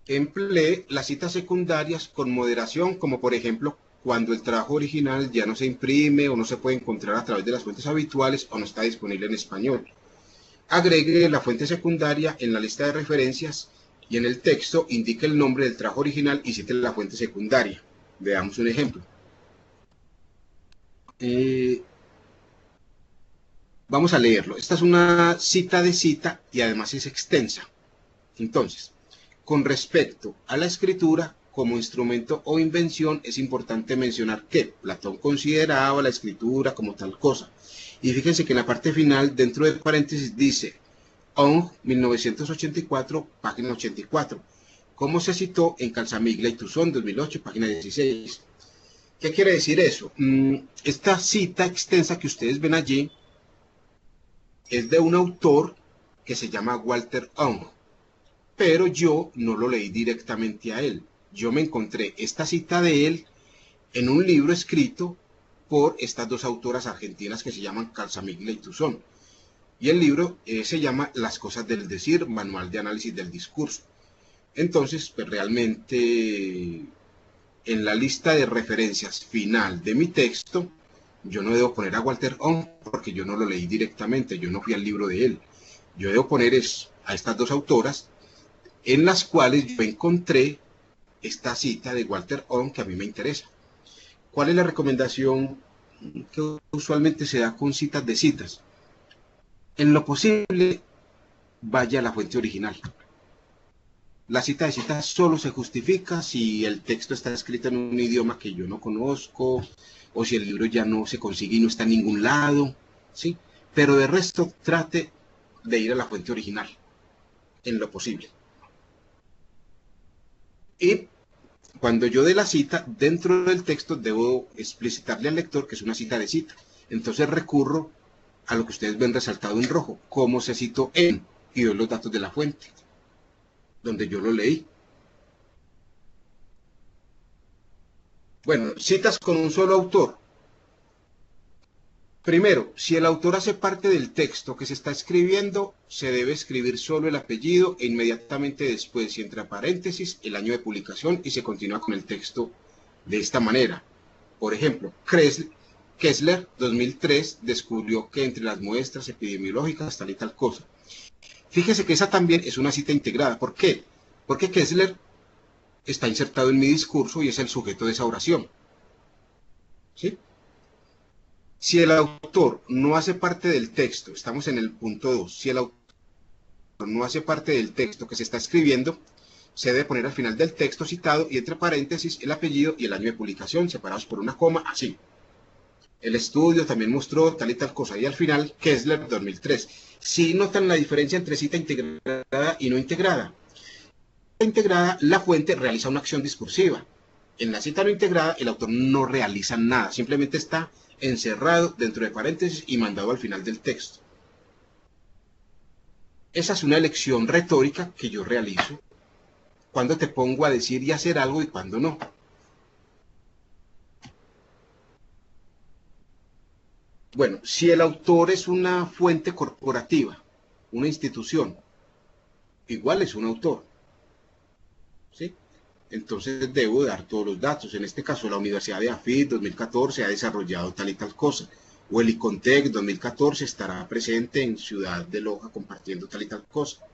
Emplee las citas secundarias con moderación, como por ejemplo cuando el trabajo original ya no se imprime o no se puede encontrar a través de las fuentes habituales o no está disponible en español. Agregue la fuente secundaria en la lista de referencias y en el texto indique el nombre del trabajo original y cite la fuente secundaria. Veamos un ejemplo. Vamos a leerlo. Esta es una cita de cita y además es extensa. Entonces, con respecto a la escritura como instrumento o invención, es importante mencionar que Platón consideraba la escritura como tal cosa. Y fíjense que en la parte final, dentro de paréntesis, dice Ong, 1984, página 84, como se citó en Calzamiglia y Tuzón, 2008, página 16. ¿Qué quiere decir eso? Esta cita extensa que ustedes ven allí es de un autor que se llama Walter Ong, pero yo no lo leí directamente a él. Yo me encontré esta cita de él en un libro escrito por estas dos autoras argentinas que se llaman Calzamiglia y Tuzón. Y el libro se llama Las cosas del decir, manual de análisis del discurso. Entonces, pues realmente en la lista de referencias final de mi texto, yo no debo poner a Walter Ong porque yo no lo leí directamente, yo no fui al libro de él. Yo debo poner a estas dos autoras en las cuales yo encontré esta cita de Walter Ong que a mí me interesa. ¿Cuál es la recomendación que usualmente se da con citas de citas? En lo posible, vaya a la fuente original. La cita de citas solo se justifica si el texto está escrito en un idioma que yo no conozco, o si el libro ya no se consigue y no está en ningún lado, ¿sí? Pero de resto, trate de ir a la fuente original, en lo posible. Y cuando yo dé la cita, dentro del texto debo explicitarle al lector que es una cita de cita. Entonces recurro a lo que ustedes ven resaltado en rojo, cómo se citó en, y doy los datos de la fuente, donde yo lo leí. Bueno, citas con un solo autor. Primero, si el autor hace parte del texto que se está escribiendo, se debe escribir solo el apellido e inmediatamente después, y entre paréntesis, el año de publicación, y se continúa con el texto de esta manera. Por ejemplo, Kessler, 2003, descubrió que entre las muestras epidemiológicas tal y tal cosa. Fíjese que esa también es una cita integrada. ¿Por qué? Porque Kessler está insertado en mi discurso y es el sujeto de esa oración. ¿Sí? Si el autor no hace parte del texto, estamos en el punto 2, si el autor no hace parte del texto que se está escribiendo, se debe poner al final del texto citado y entre paréntesis el apellido y el año de publicación, separados por una coma, así. El estudio también mostró tal y tal cosa, y al final, Kessler, 2003. Si notan la diferencia entre cita integrada y no integrada. En la integrada, la fuente realiza una acción discursiva. En la cita no integrada, el autor no realiza nada, simplemente está encerrado dentro de paréntesis y mandado al final del texto. Esa es una elección retórica que yo realizo cuando te pongo a decir y hacer algo y cuando no. Bueno, si el autor es una fuente corporativa, una institución, igual es un autor, ¿sí? Entonces debo dar todos los datos. En este caso, la Universidad de AFIT 2014 ha desarrollado tal y tal cosa. O el ICONTEC 2014 estará presente en Ciudad de Loja compartiendo tal y tal cosa.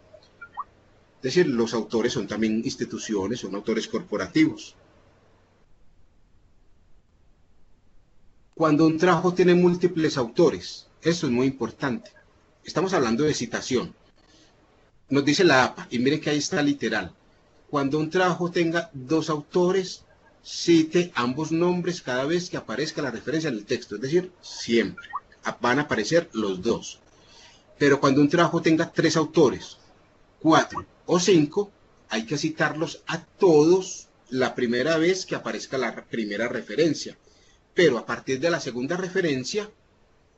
Es decir, los autores son también instituciones, son autores corporativos. Cuando un trabajo tiene múltiples autores, eso es muy importante. Estamos hablando de citación. Nos dice la APA, y miren que ahí está literal. Cuando un trabajo tenga dos autores, cite ambos nombres cada vez que aparezca la referencia en el texto. Es decir, siempre van a aparecer los dos. Pero cuando un trabajo tenga 3 autores, 4 o 5, hay que citarlos a todos la primera vez que aparezca la primera referencia. Pero a partir de la segunda referencia,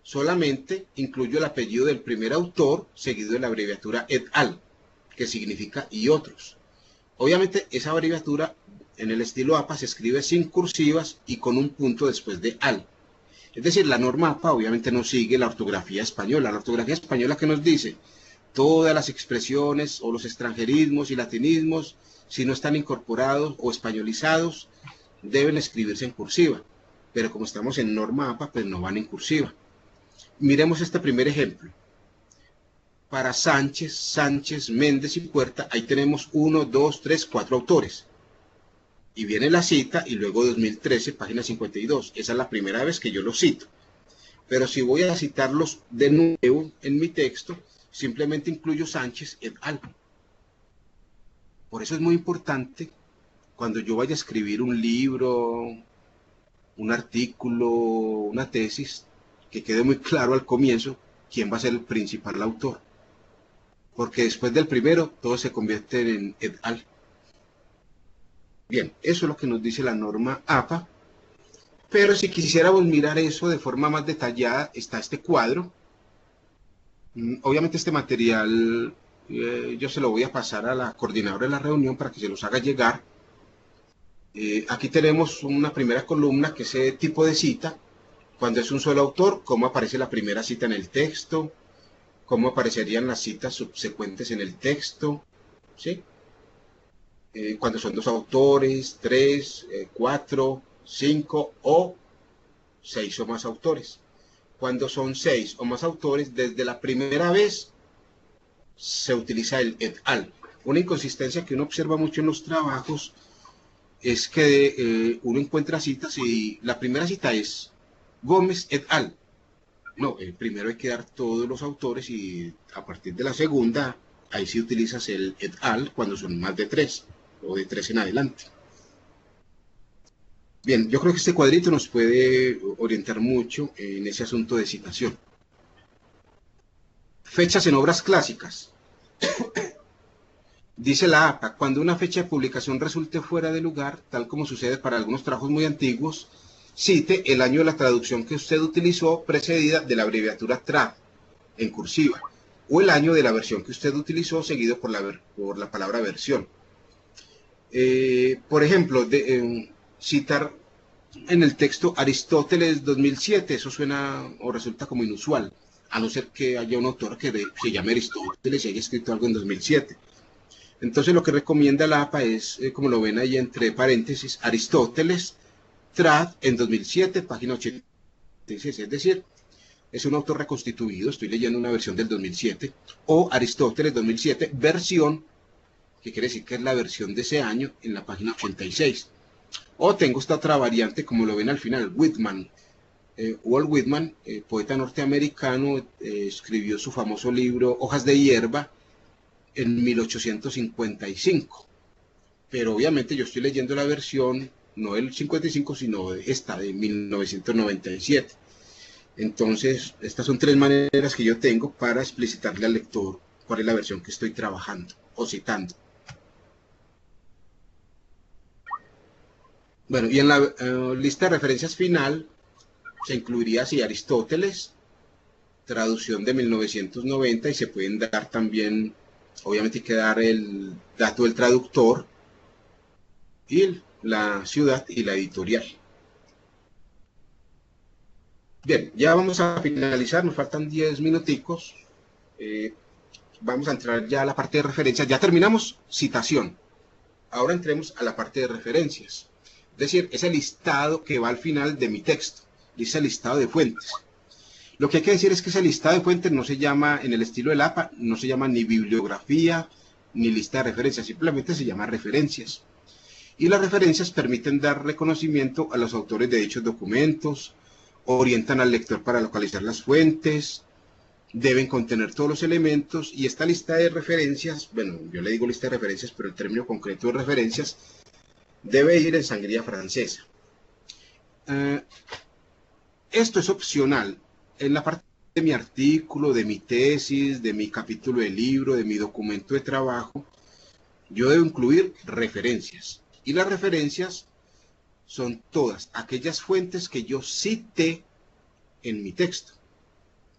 solamente incluyo el apellido del primer autor, seguido de la abreviatura et al, que significa y otros. Obviamente esa abreviatura en el estilo APA se escribe sin cursivas y con un punto después de al. Es decir, la norma APA obviamente no sigue la ortografía española. La ortografía española que nos dice, todas las expresiones o los extranjerismos y latinismos, si no están incorporados o españolizados, deben escribirse en cursiva. Pero como estamos en norma APA, pues no van en cursiva. Miremos este primer ejemplo. Para Sánchez, Méndez y Puerta, ahí tenemos 1, 2, 3, 4 autores. Y viene la cita y luego 2013, página 52. Esa es la primera vez que yo los cito. Pero si voy a citarlos de nuevo en mi texto, simplemente incluyo Sánchez et al. Por eso es muy importante cuando yo vaya a escribir un libro, un artículo, una tesis, que quede muy claro al comienzo quién va a ser el principal autor. Porque después del primero, todo se convierte en et al. Bien, eso es lo que nos dice la norma APA. Pero si quisiéramos mirar eso de forma más detallada, está este cuadro. Obviamente este material yo se lo voy a pasar a la coordinadora de la reunión para que se los haga llegar. Aquí tenemos una primera columna que es el tipo de cita. Cuando es un solo autor, cómo aparece la primera cita en el texto, cómo aparecerían las citas subsecuentes en el texto, ¿sí? Cuando son 2 autores, 3, 4, 5 o 6 o más autores. Cuando son 6 o más autores, desde la primera vez se utiliza el et al. Una inconsistencia que uno observa mucho en los trabajos es que uno encuentra citas y la primera cita es Gómez et al. No, primero hay que dar todos los autores y a partir de la segunda, ahí sí utilizas el et al cuando son más de 3 o de 3 en adelante. Bien, yo creo que este cuadrito nos puede orientar mucho en ese asunto de citación. Fechas en obras clásicas. Dice la APA, cuando una fecha de publicación resulte fuera de lugar, tal como sucede para algunos trabajos muy antiguos, cite el año de la traducción que usted utilizó precedida de la abreviatura TRAD en cursiva, o el año de la versión que usted utilizó seguido por la palabra versión. Por ejemplo, citar en el texto Aristóteles 2007, eso suena o resulta como inusual, a no ser que haya un autor que se llame Aristóteles y haya escrito algo en 2007. Entonces lo que recomienda la APA es, como lo ven ahí entre paréntesis, Aristóteles, Trad en 2007, página 86, es decir, es un autor reconstituido, estoy leyendo una versión del 2007, o Aristóteles 2007, versión, que quiere decir que es la versión de ese año, en la página 86. O tengo esta otra variante, como lo ven al final, Whitman. Walt Whitman, poeta norteamericano, escribió su famoso libro Hojas de hierba en 1855. Pero obviamente yo estoy leyendo la versión, no del 55, sino esta de 1997. Entonces, estas son 3 maneras que yo tengo para explicitarle al lector cuál es la versión que estoy trabajando o citando. Bueno, y en la lista de referencias final se incluiría así Aristóteles, traducción de 1990, y se pueden dar también, obviamente hay que dar el dato del traductor y la ciudad y la editorial. Bien, ya vamos a finalizar, nos faltan 10 minuticos. Vamos a entrar ya a la parte de referencias. Ya terminamos citación. Ahora entremos a la parte de referencias. Es decir, ese listado que va al final de mi texto. Dice listado de fuentes. Lo que hay que decir es que ese listado de fuentes no se llama, en el estilo del APA, no se llama ni bibliografía ni lista de referencias, simplemente se llama referencias. Y las referencias permiten dar reconocimiento a los autores de dichos documentos, orientan al lector para localizar las fuentes, deben contener todos los elementos, y esta lista de referencias, bueno, yo le digo lista de referencias, pero el término concreto de referencias debe ir en sangría francesa. Esto es opcional. En la parte de mi artículo, de mi tesis, de mi capítulo de libro, de mi documento de trabajo, yo debo incluir referencias. Y las referencias son todas aquellas fuentes que yo cité en mi texto.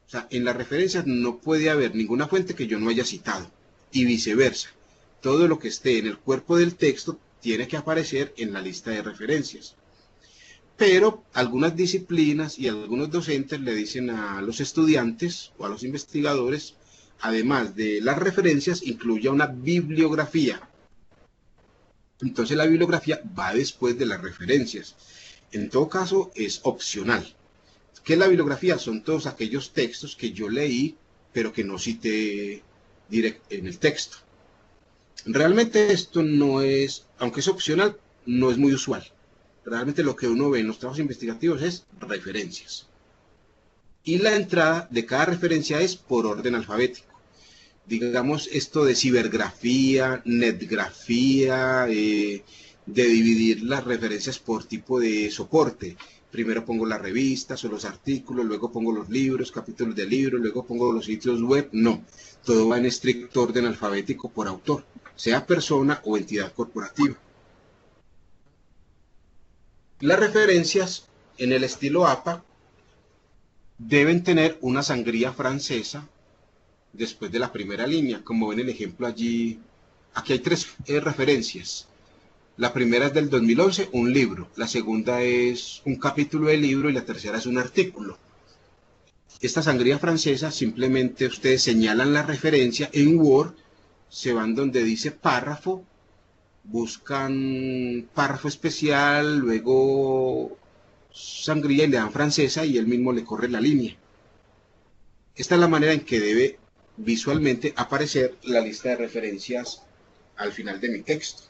O sea, en las referencias no puede haber ninguna fuente que yo no haya citado, y viceversa. Todo lo que esté en el cuerpo del texto tiene que aparecer en la lista de referencias. Pero algunas disciplinas y algunos docentes le dicen a los estudiantes o a los investigadores, además de las referencias, incluya una bibliografía. Entonces la bibliografía va después de las referencias. En todo caso es opcional. ¿Qué es la bibliografía? Son todos aquellos textos que yo leí, pero que no cité en el texto. Realmente esto no es, aunque es opcional, no es muy usual. Realmente lo que uno ve en los trabajos investigativos es referencias. Y la entrada de cada referencia es por orden alfabético. Digamos esto de cibergrafía, netgrafía, de dividir las referencias por tipo de soporte. Primero pongo las revistas o los artículos, luego pongo los libros, capítulos de libros, luego pongo los sitios web. No, todo va en estricto orden alfabético por autor, sea persona o entidad corporativa. Las referencias en el estilo APA deben tener una sangría francesa después de la primera línea, como ven el ejemplo allí. Aquí hay 3 referencias. La primera es del 2011, un libro. La segunda es un capítulo de libro y la tercera es un artículo. Esta sangría francesa, simplemente ustedes señalan la referencia en Word, se van donde dice párrafo, buscan párrafo especial, luego sangría y le dan francesa y él mismo le corre la línea. Esta es la manera en que debe visualmente aparecer la lista de referencias al final de mi texto.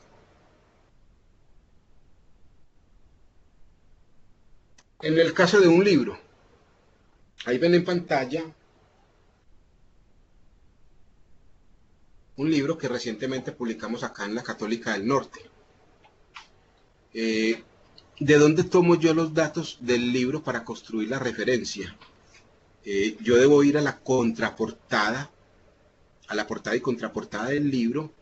En el caso de un libro, ahí ven en pantalla un libro que recientemente publicamos acá en la Católica del Norte. ¿De dónde tomo yo los datos del libro para construir la referencia? Yo debo ir a la contraportada, a la portada y contraportada del libro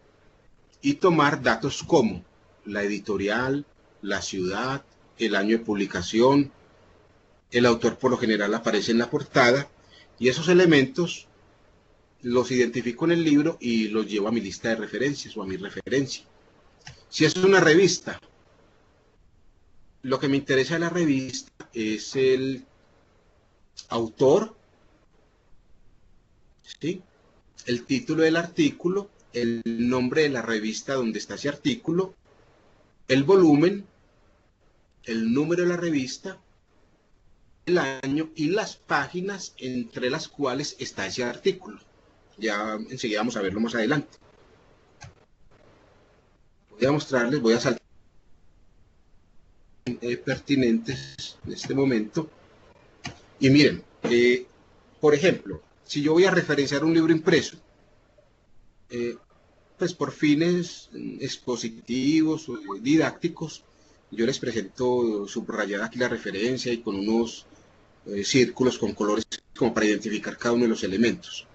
y tomar datos como la editorial, la ciudad, el año de publicación, el autor por lo general aparece en la portada y esos elementos los identifico en el libro y los llevo a mi lista de referencias o a mi referencia. Si es una revista, lo que me interesa de la revista es el autor, ¿sí? El título del artículo, el nombre de la revista donde está ese artículo, el volumen, el número de la revista, el año y las páginas entre las cuales está ese artículo. Ya enseguida vamos a verlo más adelante. Voy a mostrarles, voy a saltar pertinentes en este momento. Y miren, por ejemplo, si yo voy a referenciar un libro impreso, pues por fines expositivos o didácticos, yo les presento subrayada aquí la referencia y con unos círculos con colores como para identificar cada uno de los elementos.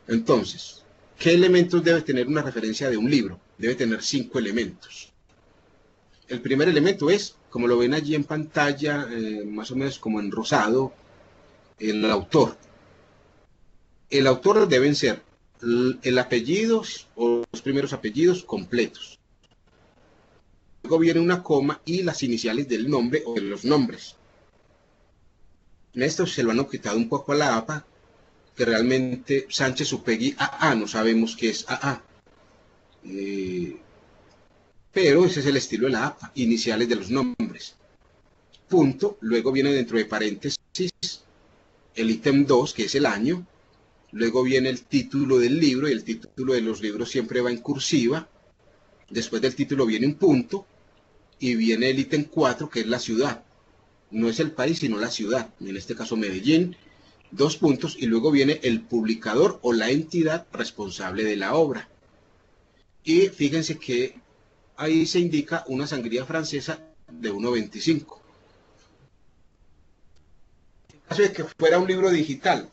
Entonces, ¿qué elementos debe tener una referencia de un libro? Debe tener 5 elementos. El primer elemento es, como lo ven allí en pantalla, más o menos como en rosado, el autor. El autor deben ser el apellido o los primeros apellidos completos. Luego viene una coma y las iniciales del nombre o de los nombres. En esto se lo han quitado un poco a la APA, que realmente Sánchez Upegui AA, no sabemos qué es AA. Pero ese es el estilo de la APA, iniciales de los nombres. Punto, luego viene dentro de paréntesis el ítem 2, que es el año, luego viene el título del libro, y el título de los libros siempre va en cursiva, después del título viene un punto, y viene el ítem 4, que es la ciudad. No es el país, sino la ciudad, en este caso Medellín, 2 puntos, y luego viene el publicador o la entidad responsable de la obra. Y fíjense que ahí se indica una sangría francesa de 1.25. En caso de que fuera un libro digital,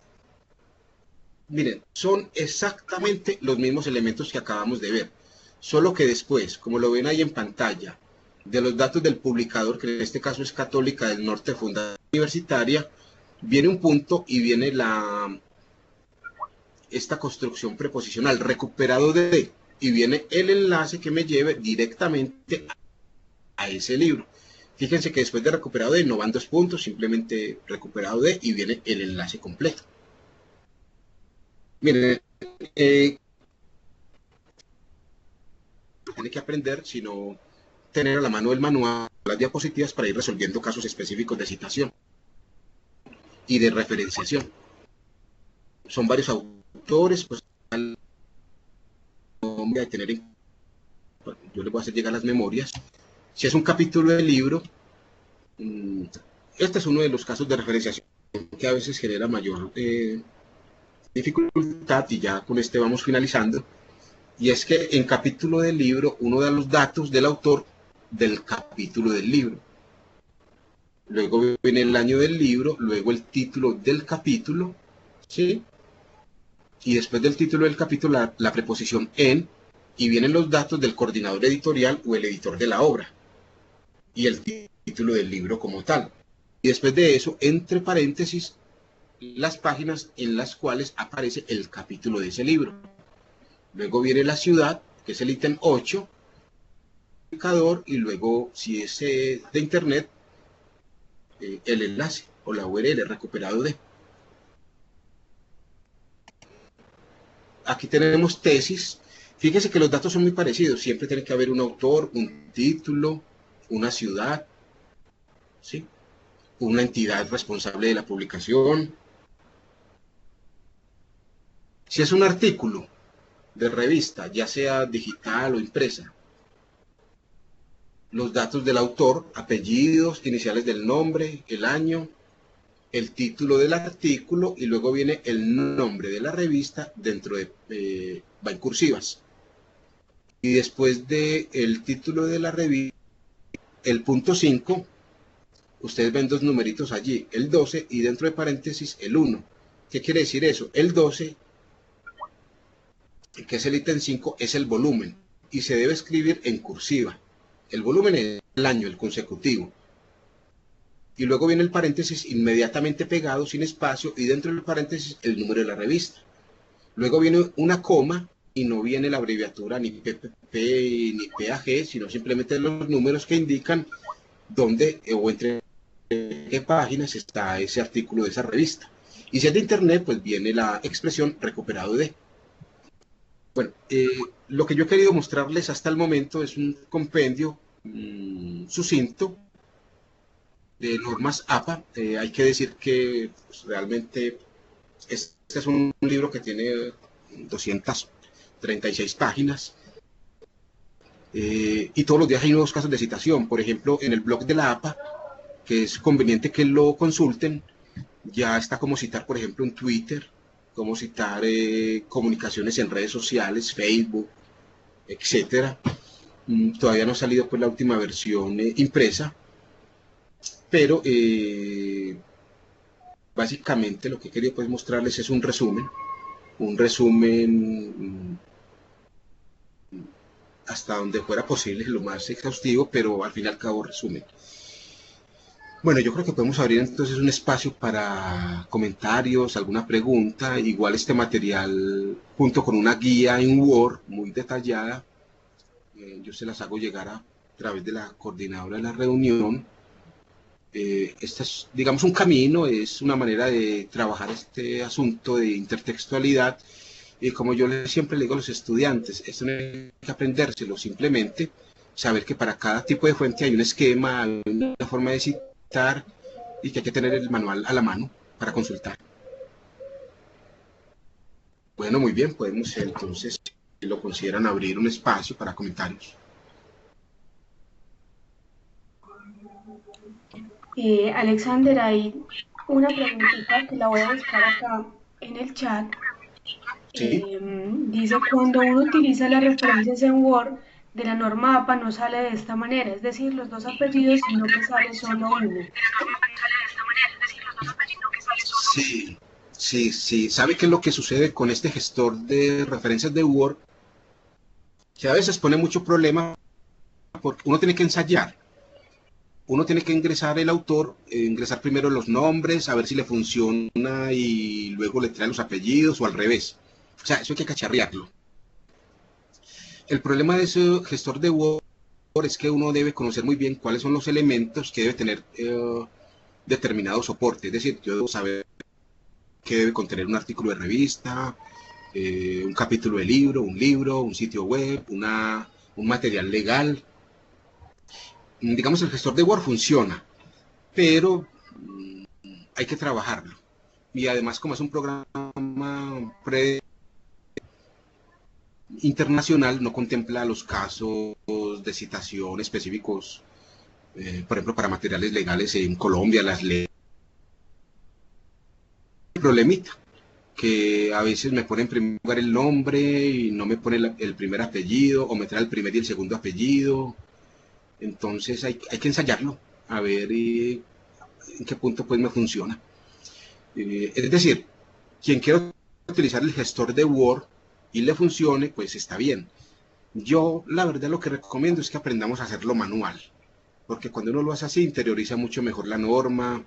miren, son exactamente los mismos elementos que acabamos de ver, solo que después, como lo ven ahí en pantalla, de los datos del publicador, que en este caso es Católica del Norte Fundación Universitaria, viene un punto y viene esta construcción preposicional, recuperado de, y viene el enlace que me lleve directamente a ese libro. Fíjense que después de recuperado de no van 2 puntos, simplemente recuperado de y viene el enlace completo. Miren, tiene que aprender, sino tener a la mano el manual, las diapositivas para ir resolviendo casos específicos de citación y de referenciación. Son varios autores, pues no voy a tener en, yo les voy a hacer llegar las memorias. Si es un capítulo del libro, este es uno de los casos de referenciación que a veces genera mayor dificultad, y ya con este vamos finalizando. Y es que en capítulo del libro uno da los datos del autor del capítulo del libro. Luego viene el año del libro, luego el título del capítulo, ¿sí? Y después del título del capítulo la preposición en, y vienen los datos del coordinador editorial o el editor de la obra, y el título del libro como tal. Y después de eso, entre paréntesis, las páginas en las cuales aparece el capítulo de ese libro. Luego viene la ciudad, que es el ítem 8, y luego, si es de internet, el enlace o la URL recuperado de. Aquí tenemos tesis. Fíjense que los datos son muy parecidos. Siempre tiene que haber un autor, un título, una ciudad, ¿sí? Una entidad responsable de la publicación. Si es un artículo de revista, ya sea digital o impresa, los datos del autor, apellidos, iniciales del nombre, el año, el título del artículo y luego viene el nombre de la revista dentro de, va en cursivas. Y después del título de la revista, el punto 5, ustedes ven dos numeritos allí, el 12 y dentro de paréntesis el 1. ¿Qué quiere decir eso? El 12, que es el ítem 5, es el volumen y se debe escribir en cursiva. El volumen es el año, el consecutivo. Y luego viene el paréntesis inmediatamente pegado, sin espacio, y dentro del paréntesis el número de la revista. Luego viene una coma y no viene la abreviatura ni PPP ni PAG, sino simplemente los números que indican dónde o entre qué páginas está ese artículo de esa revista. Y si es de internet, pues viene la expresión recuperado de. Bueno, lo que yo he querido mostrarles hasta el momento es un compendio sucinto de normas APA. Hay que decir que pues, realmente este es un libro que tiene 236 páginas y todos los días hay nuevos casos de citación. Por ejemplo, en el blog de la APA, que es conveniente que lo consulten, ya está como citar, por ejemplo, en Twitter, como citar comunicaciones en redes sociales, Facebook, etcétera. Todavía no ha salido pues la última versión impresa, pero básicamente lo que he querido pues mostrarles es un resumen hasta donde fuera posible, lo más exhaustivo, pero al fin y al cabo resumen. Bueno, yo creo que podemos abrir entonces un espacio para comentarios, alguna pregunta. Igual este material, junto con una guía en Word muy detallada, yo se las hago llegar a través de la coordinadora de la reunión. Este es, digamos, un camino, es una manera de trabajar este asunto de intertextualidad. Y como yo siempre le digo a los estudiantes, esto no hay que aprendérselo, simplemente saber que para cada tipo de fuente hay un esquema, hay una forma de citar y que hay que tener el manual a la mano para consultar. Bueno, muy bien, podemos entonces, si lo consideran, abrir un espacio para comentarios. Alexander, hay una preguntita que la voy a buscar acá en el chat. ¿Sí? Dice, cuando uno utiliza las referencias en Word de la norma APA no sale de esta manera, es decir, los dos apellidos, sino que sale solo uno. Sí, sí, sí. ¿Sabe qué es lo que sucede con este gestor de referencias de Word? Que a veces pone mucho problema porque uno tiene que ensayar. Uno tiene que ingresar el autor, ingresar primero los nombres, a ver si le funciona y luego le trae los apellidos o al revés. O sea, eso hay que cacharrearlo. El problema de ese gestor de Word es que uno debe conocer muy bien cuáles son los elementos que debe tener determinado soporte. Es decir, yo debo saber qué debe contener un artículo de revista, un capítulo de libro, un sitio web, un material legal. Digamos, el gestor de Word funciona, pero hay que trabajarlo. Y además, como es un programa internacional, no contempla los casos de citación específicos, por ejemplo, para materiales legales en Colombia, las leyes. Problemita, que a veces me pone en primer lugar el nombre y no me pone el primer apellido, o me trae el primer y el segundo apellido. Entonces hay que ensayarlo, a ver en qué punto pues me funciona. Es decir, quien quiera utilizar el gestor de Word y le funcione, pues está bien. Yo, la verdad, lo que recomiendo es que aprendamos a hacerlo manual, porque cuando uno lo hace así, interioriza mucho mejor la norma,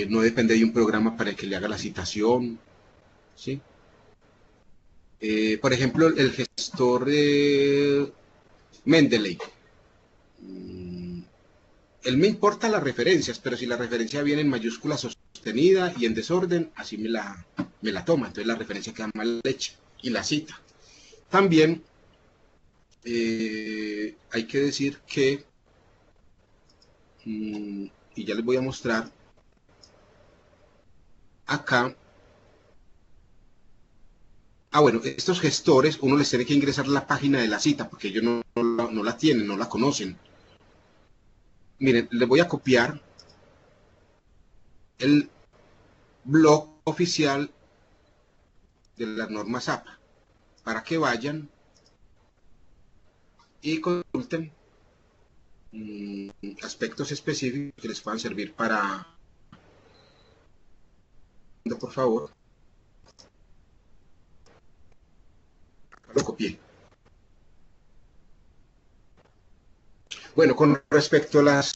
no depende de un programa para que le haga la citación, ¿sí? Por ejemplo, el gestor de Mendeley. Él me importa las referencias, pero si la referencia viene en mayúscula sostenida y en desorden, así me la toma. Entonces la referencia queda mal hecha y la cita. También hay que decir que, y ya les voy a mostrar acá. Bueno, estos gestores, uno les tiene que ingresar la página de la cita, porque ellos no la tienen, no la conocen. Miren, les voy a copiar el blog oficial de las normas APA para que vayan y consulten aspectos específicos que les puedan servir para, por favor, lo copié. Bueno, con respecto a las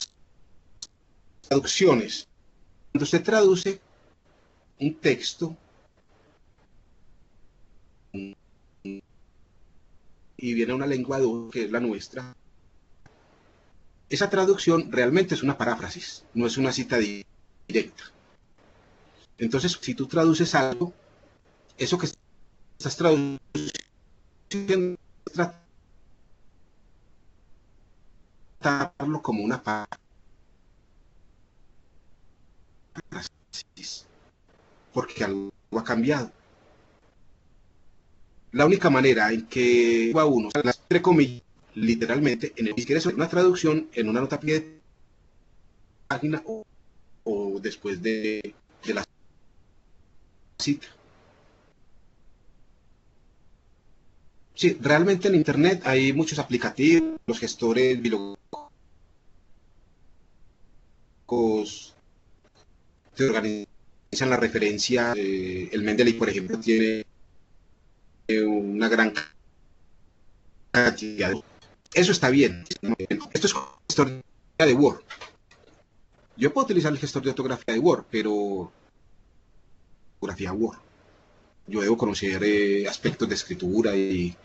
traducciones, cuando usted traduce un texto y viene a una lengua que es la nuestra, esa traducción realmente es una paráfrasis, no es una cita directa. Entonces, si tú traduces algo, eso que estás traduciendo, tratarlo como una paráfrasis, porque algo ha cambiado. La única manera en que a uno, entre comillas, literalmente, en el que quiere hacer una traducción en una nota a pie de página o después de la cita. Sí, realmente en Internet hay muchos aplicativos, los gestores bilográficos te organizan la referencia. El Mendeley, por ejemplo, tiene una gran cantidad. Eso está bien. Esto es gestor de Word. Yo puedo utilizar el gestor de ortografía de Word, pero ortografía Word. Yo debo conocer aspectos de escritura y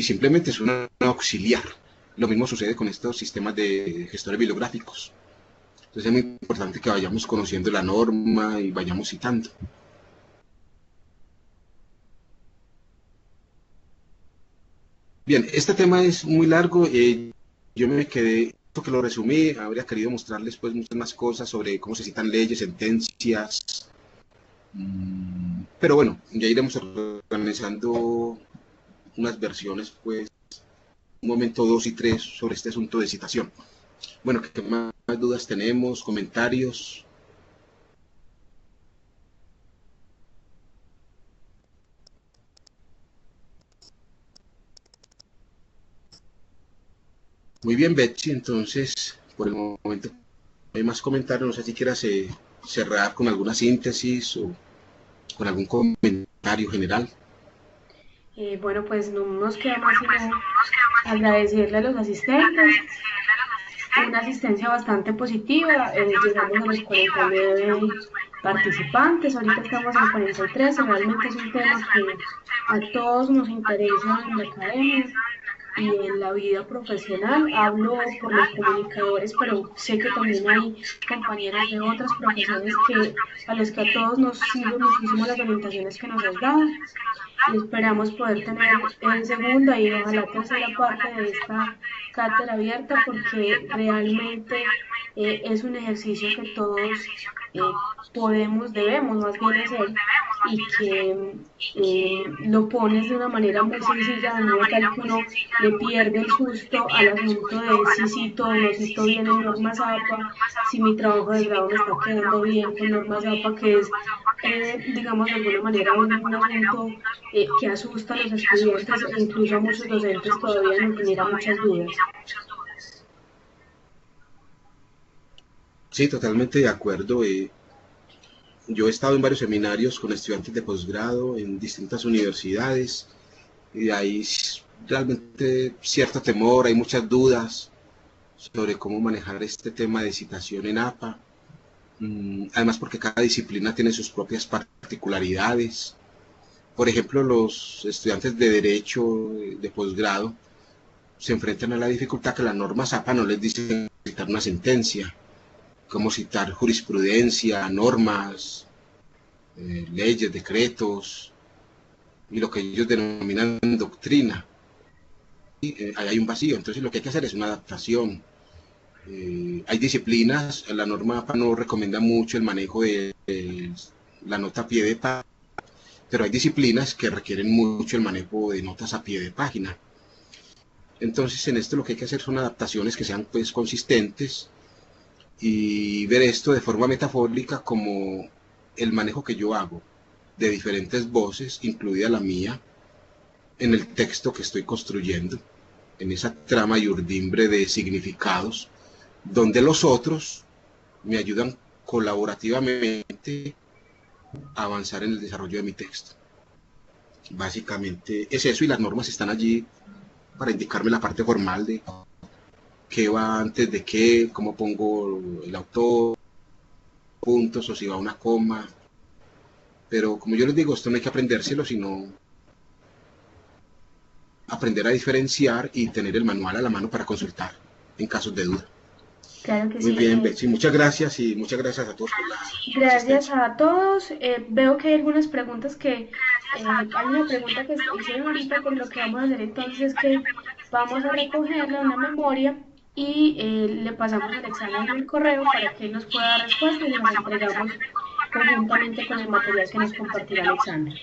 simplemente es una auxiliar. Lo mismo sucede con estos sistemas de gestores bibliográficos. Entonces es muy importante que vayamos conociendo la norma y vayamos citando. Bien, este tema es muy largo. Yo me quedé, que lo resumí, habría querido mostrarles pues muchas más cosas sobre cómo se citan leyes, sentencias. Pero bueno, ya iremos organizando unas versiones, pues, un momento 2 y 3 sobre este asunto de citación. Bueno, ¿qué más dudas tenemos? ¿Comentarios? Muy bien, Betsy, entonces, por el momento, no hay más comentarios. No sé si quieras cerrar con alguna síntesis o con algún comentario general. Bueno, pues no nos queda más sino agradecerle a los asistentes, una asistencia bastante positiva, llegamos a los 49 participantes, ahorita estamos en 43, realmente es un tema que a todos nos interesa en la academia y en la vida profesional. Hablo por los comunicadores, pero sé que también hay compañeros de otras profesiones a los que a todos nos sirven muchísimo las orientaciones que nos has dado. Y esperamos poder tener en segunda y ojalá tercera parte de esta cátedra abierta, porque realmente es un ejercicio que todos debemos más bien hacer, y que lo pones de una manera muy sencilla, de modo tal que uno le pierde el susto al asunto de si cito o no cito bien en normas APA, si mi trabajo de grado me está quedando bien con normas APA, que es, digamos, de alguna manera un asunto que asusta a los estudiantes e incluso a muchos docentes todavía nos genera muchas dudas. Sí, totalmente de acuerdo. Yo he estado en varios seminarios con estudiantes de posgrado en distintas universidades y hay realmente cierto temor, hay muchas dudas sobre cómo manejar este tema de citación en APA. Además, porque cada disciplina tiene sus propias particularidades. Por ejemplo, los estudiantes de Derecho de posgrado se enfrentan a la dificultad que las normas APA no les dicen citar una sentencia, cómo citar jurisprudencia, normas, leyes, decretos y lo que ellos denominan doctrina. Y, ahí hay un vacío, entonces lo que hay que hacer es una adaptación. Hay disciplinas, la norma APA no recomienda mucho el manejo de la nota a pie de página, pero hay disciplinas que requieren mucho el manejo de notas a pie de página. Entonces en esto lo que hay que hacer son adaptaciones que sean pues consistentes y ver esto de forma metafórica como el manejo que yo hago de diferentes voces, incluida la mía, en el texto que estoy construyendo, en esa trama y urdimbre de significados, donde los otros me ayudan colaborativamente a avanzar en el desarrollo de mi texto. Básicamente es eso, y las normas están allí para indicarme la parte formal de qué va antes de qué, cómo pongo el autor, puntos o si va una coma. Pero como yo les digo, esto no hay que aprendérselo, sino aprender a diferenciar y tener el manual a la mano para consultar en casos de duda. Claro que Muy sí. bien, Betsy, muchas gracias y muchas gracias a todos por la Gracias asistencia. a todos. Veo que hay algunas preguntas que, hay una pregunta que hicieron ahorita, pues lo que vamos a hacer entonces es que vamos a recogerla en una memoria y le pasamos al examen el correo para que él nos pueda dar respuesta y se las entregamos conjuntamente con el material que nos compartirá Alexander.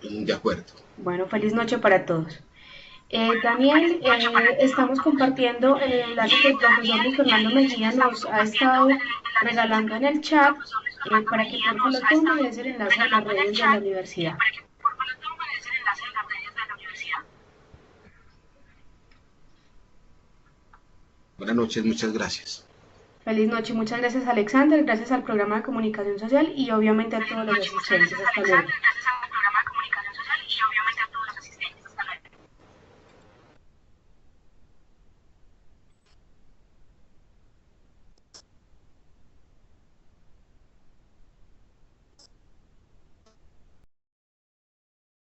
De acuerdo. Bueno, feliz noche para todos. Daniel, estamos compartiendo el enlace que el profesor Luis Fernando Mejía nos ha estado regalando en el chat para que por favor lo tomen, y es el enlace de las redes de la universidad. Buenas noches, muchas gracias. Feliz noche, muchas gracias Alexander, gracias al programa de comunicación social y obviamente a todos los asistentes. Hasta luego.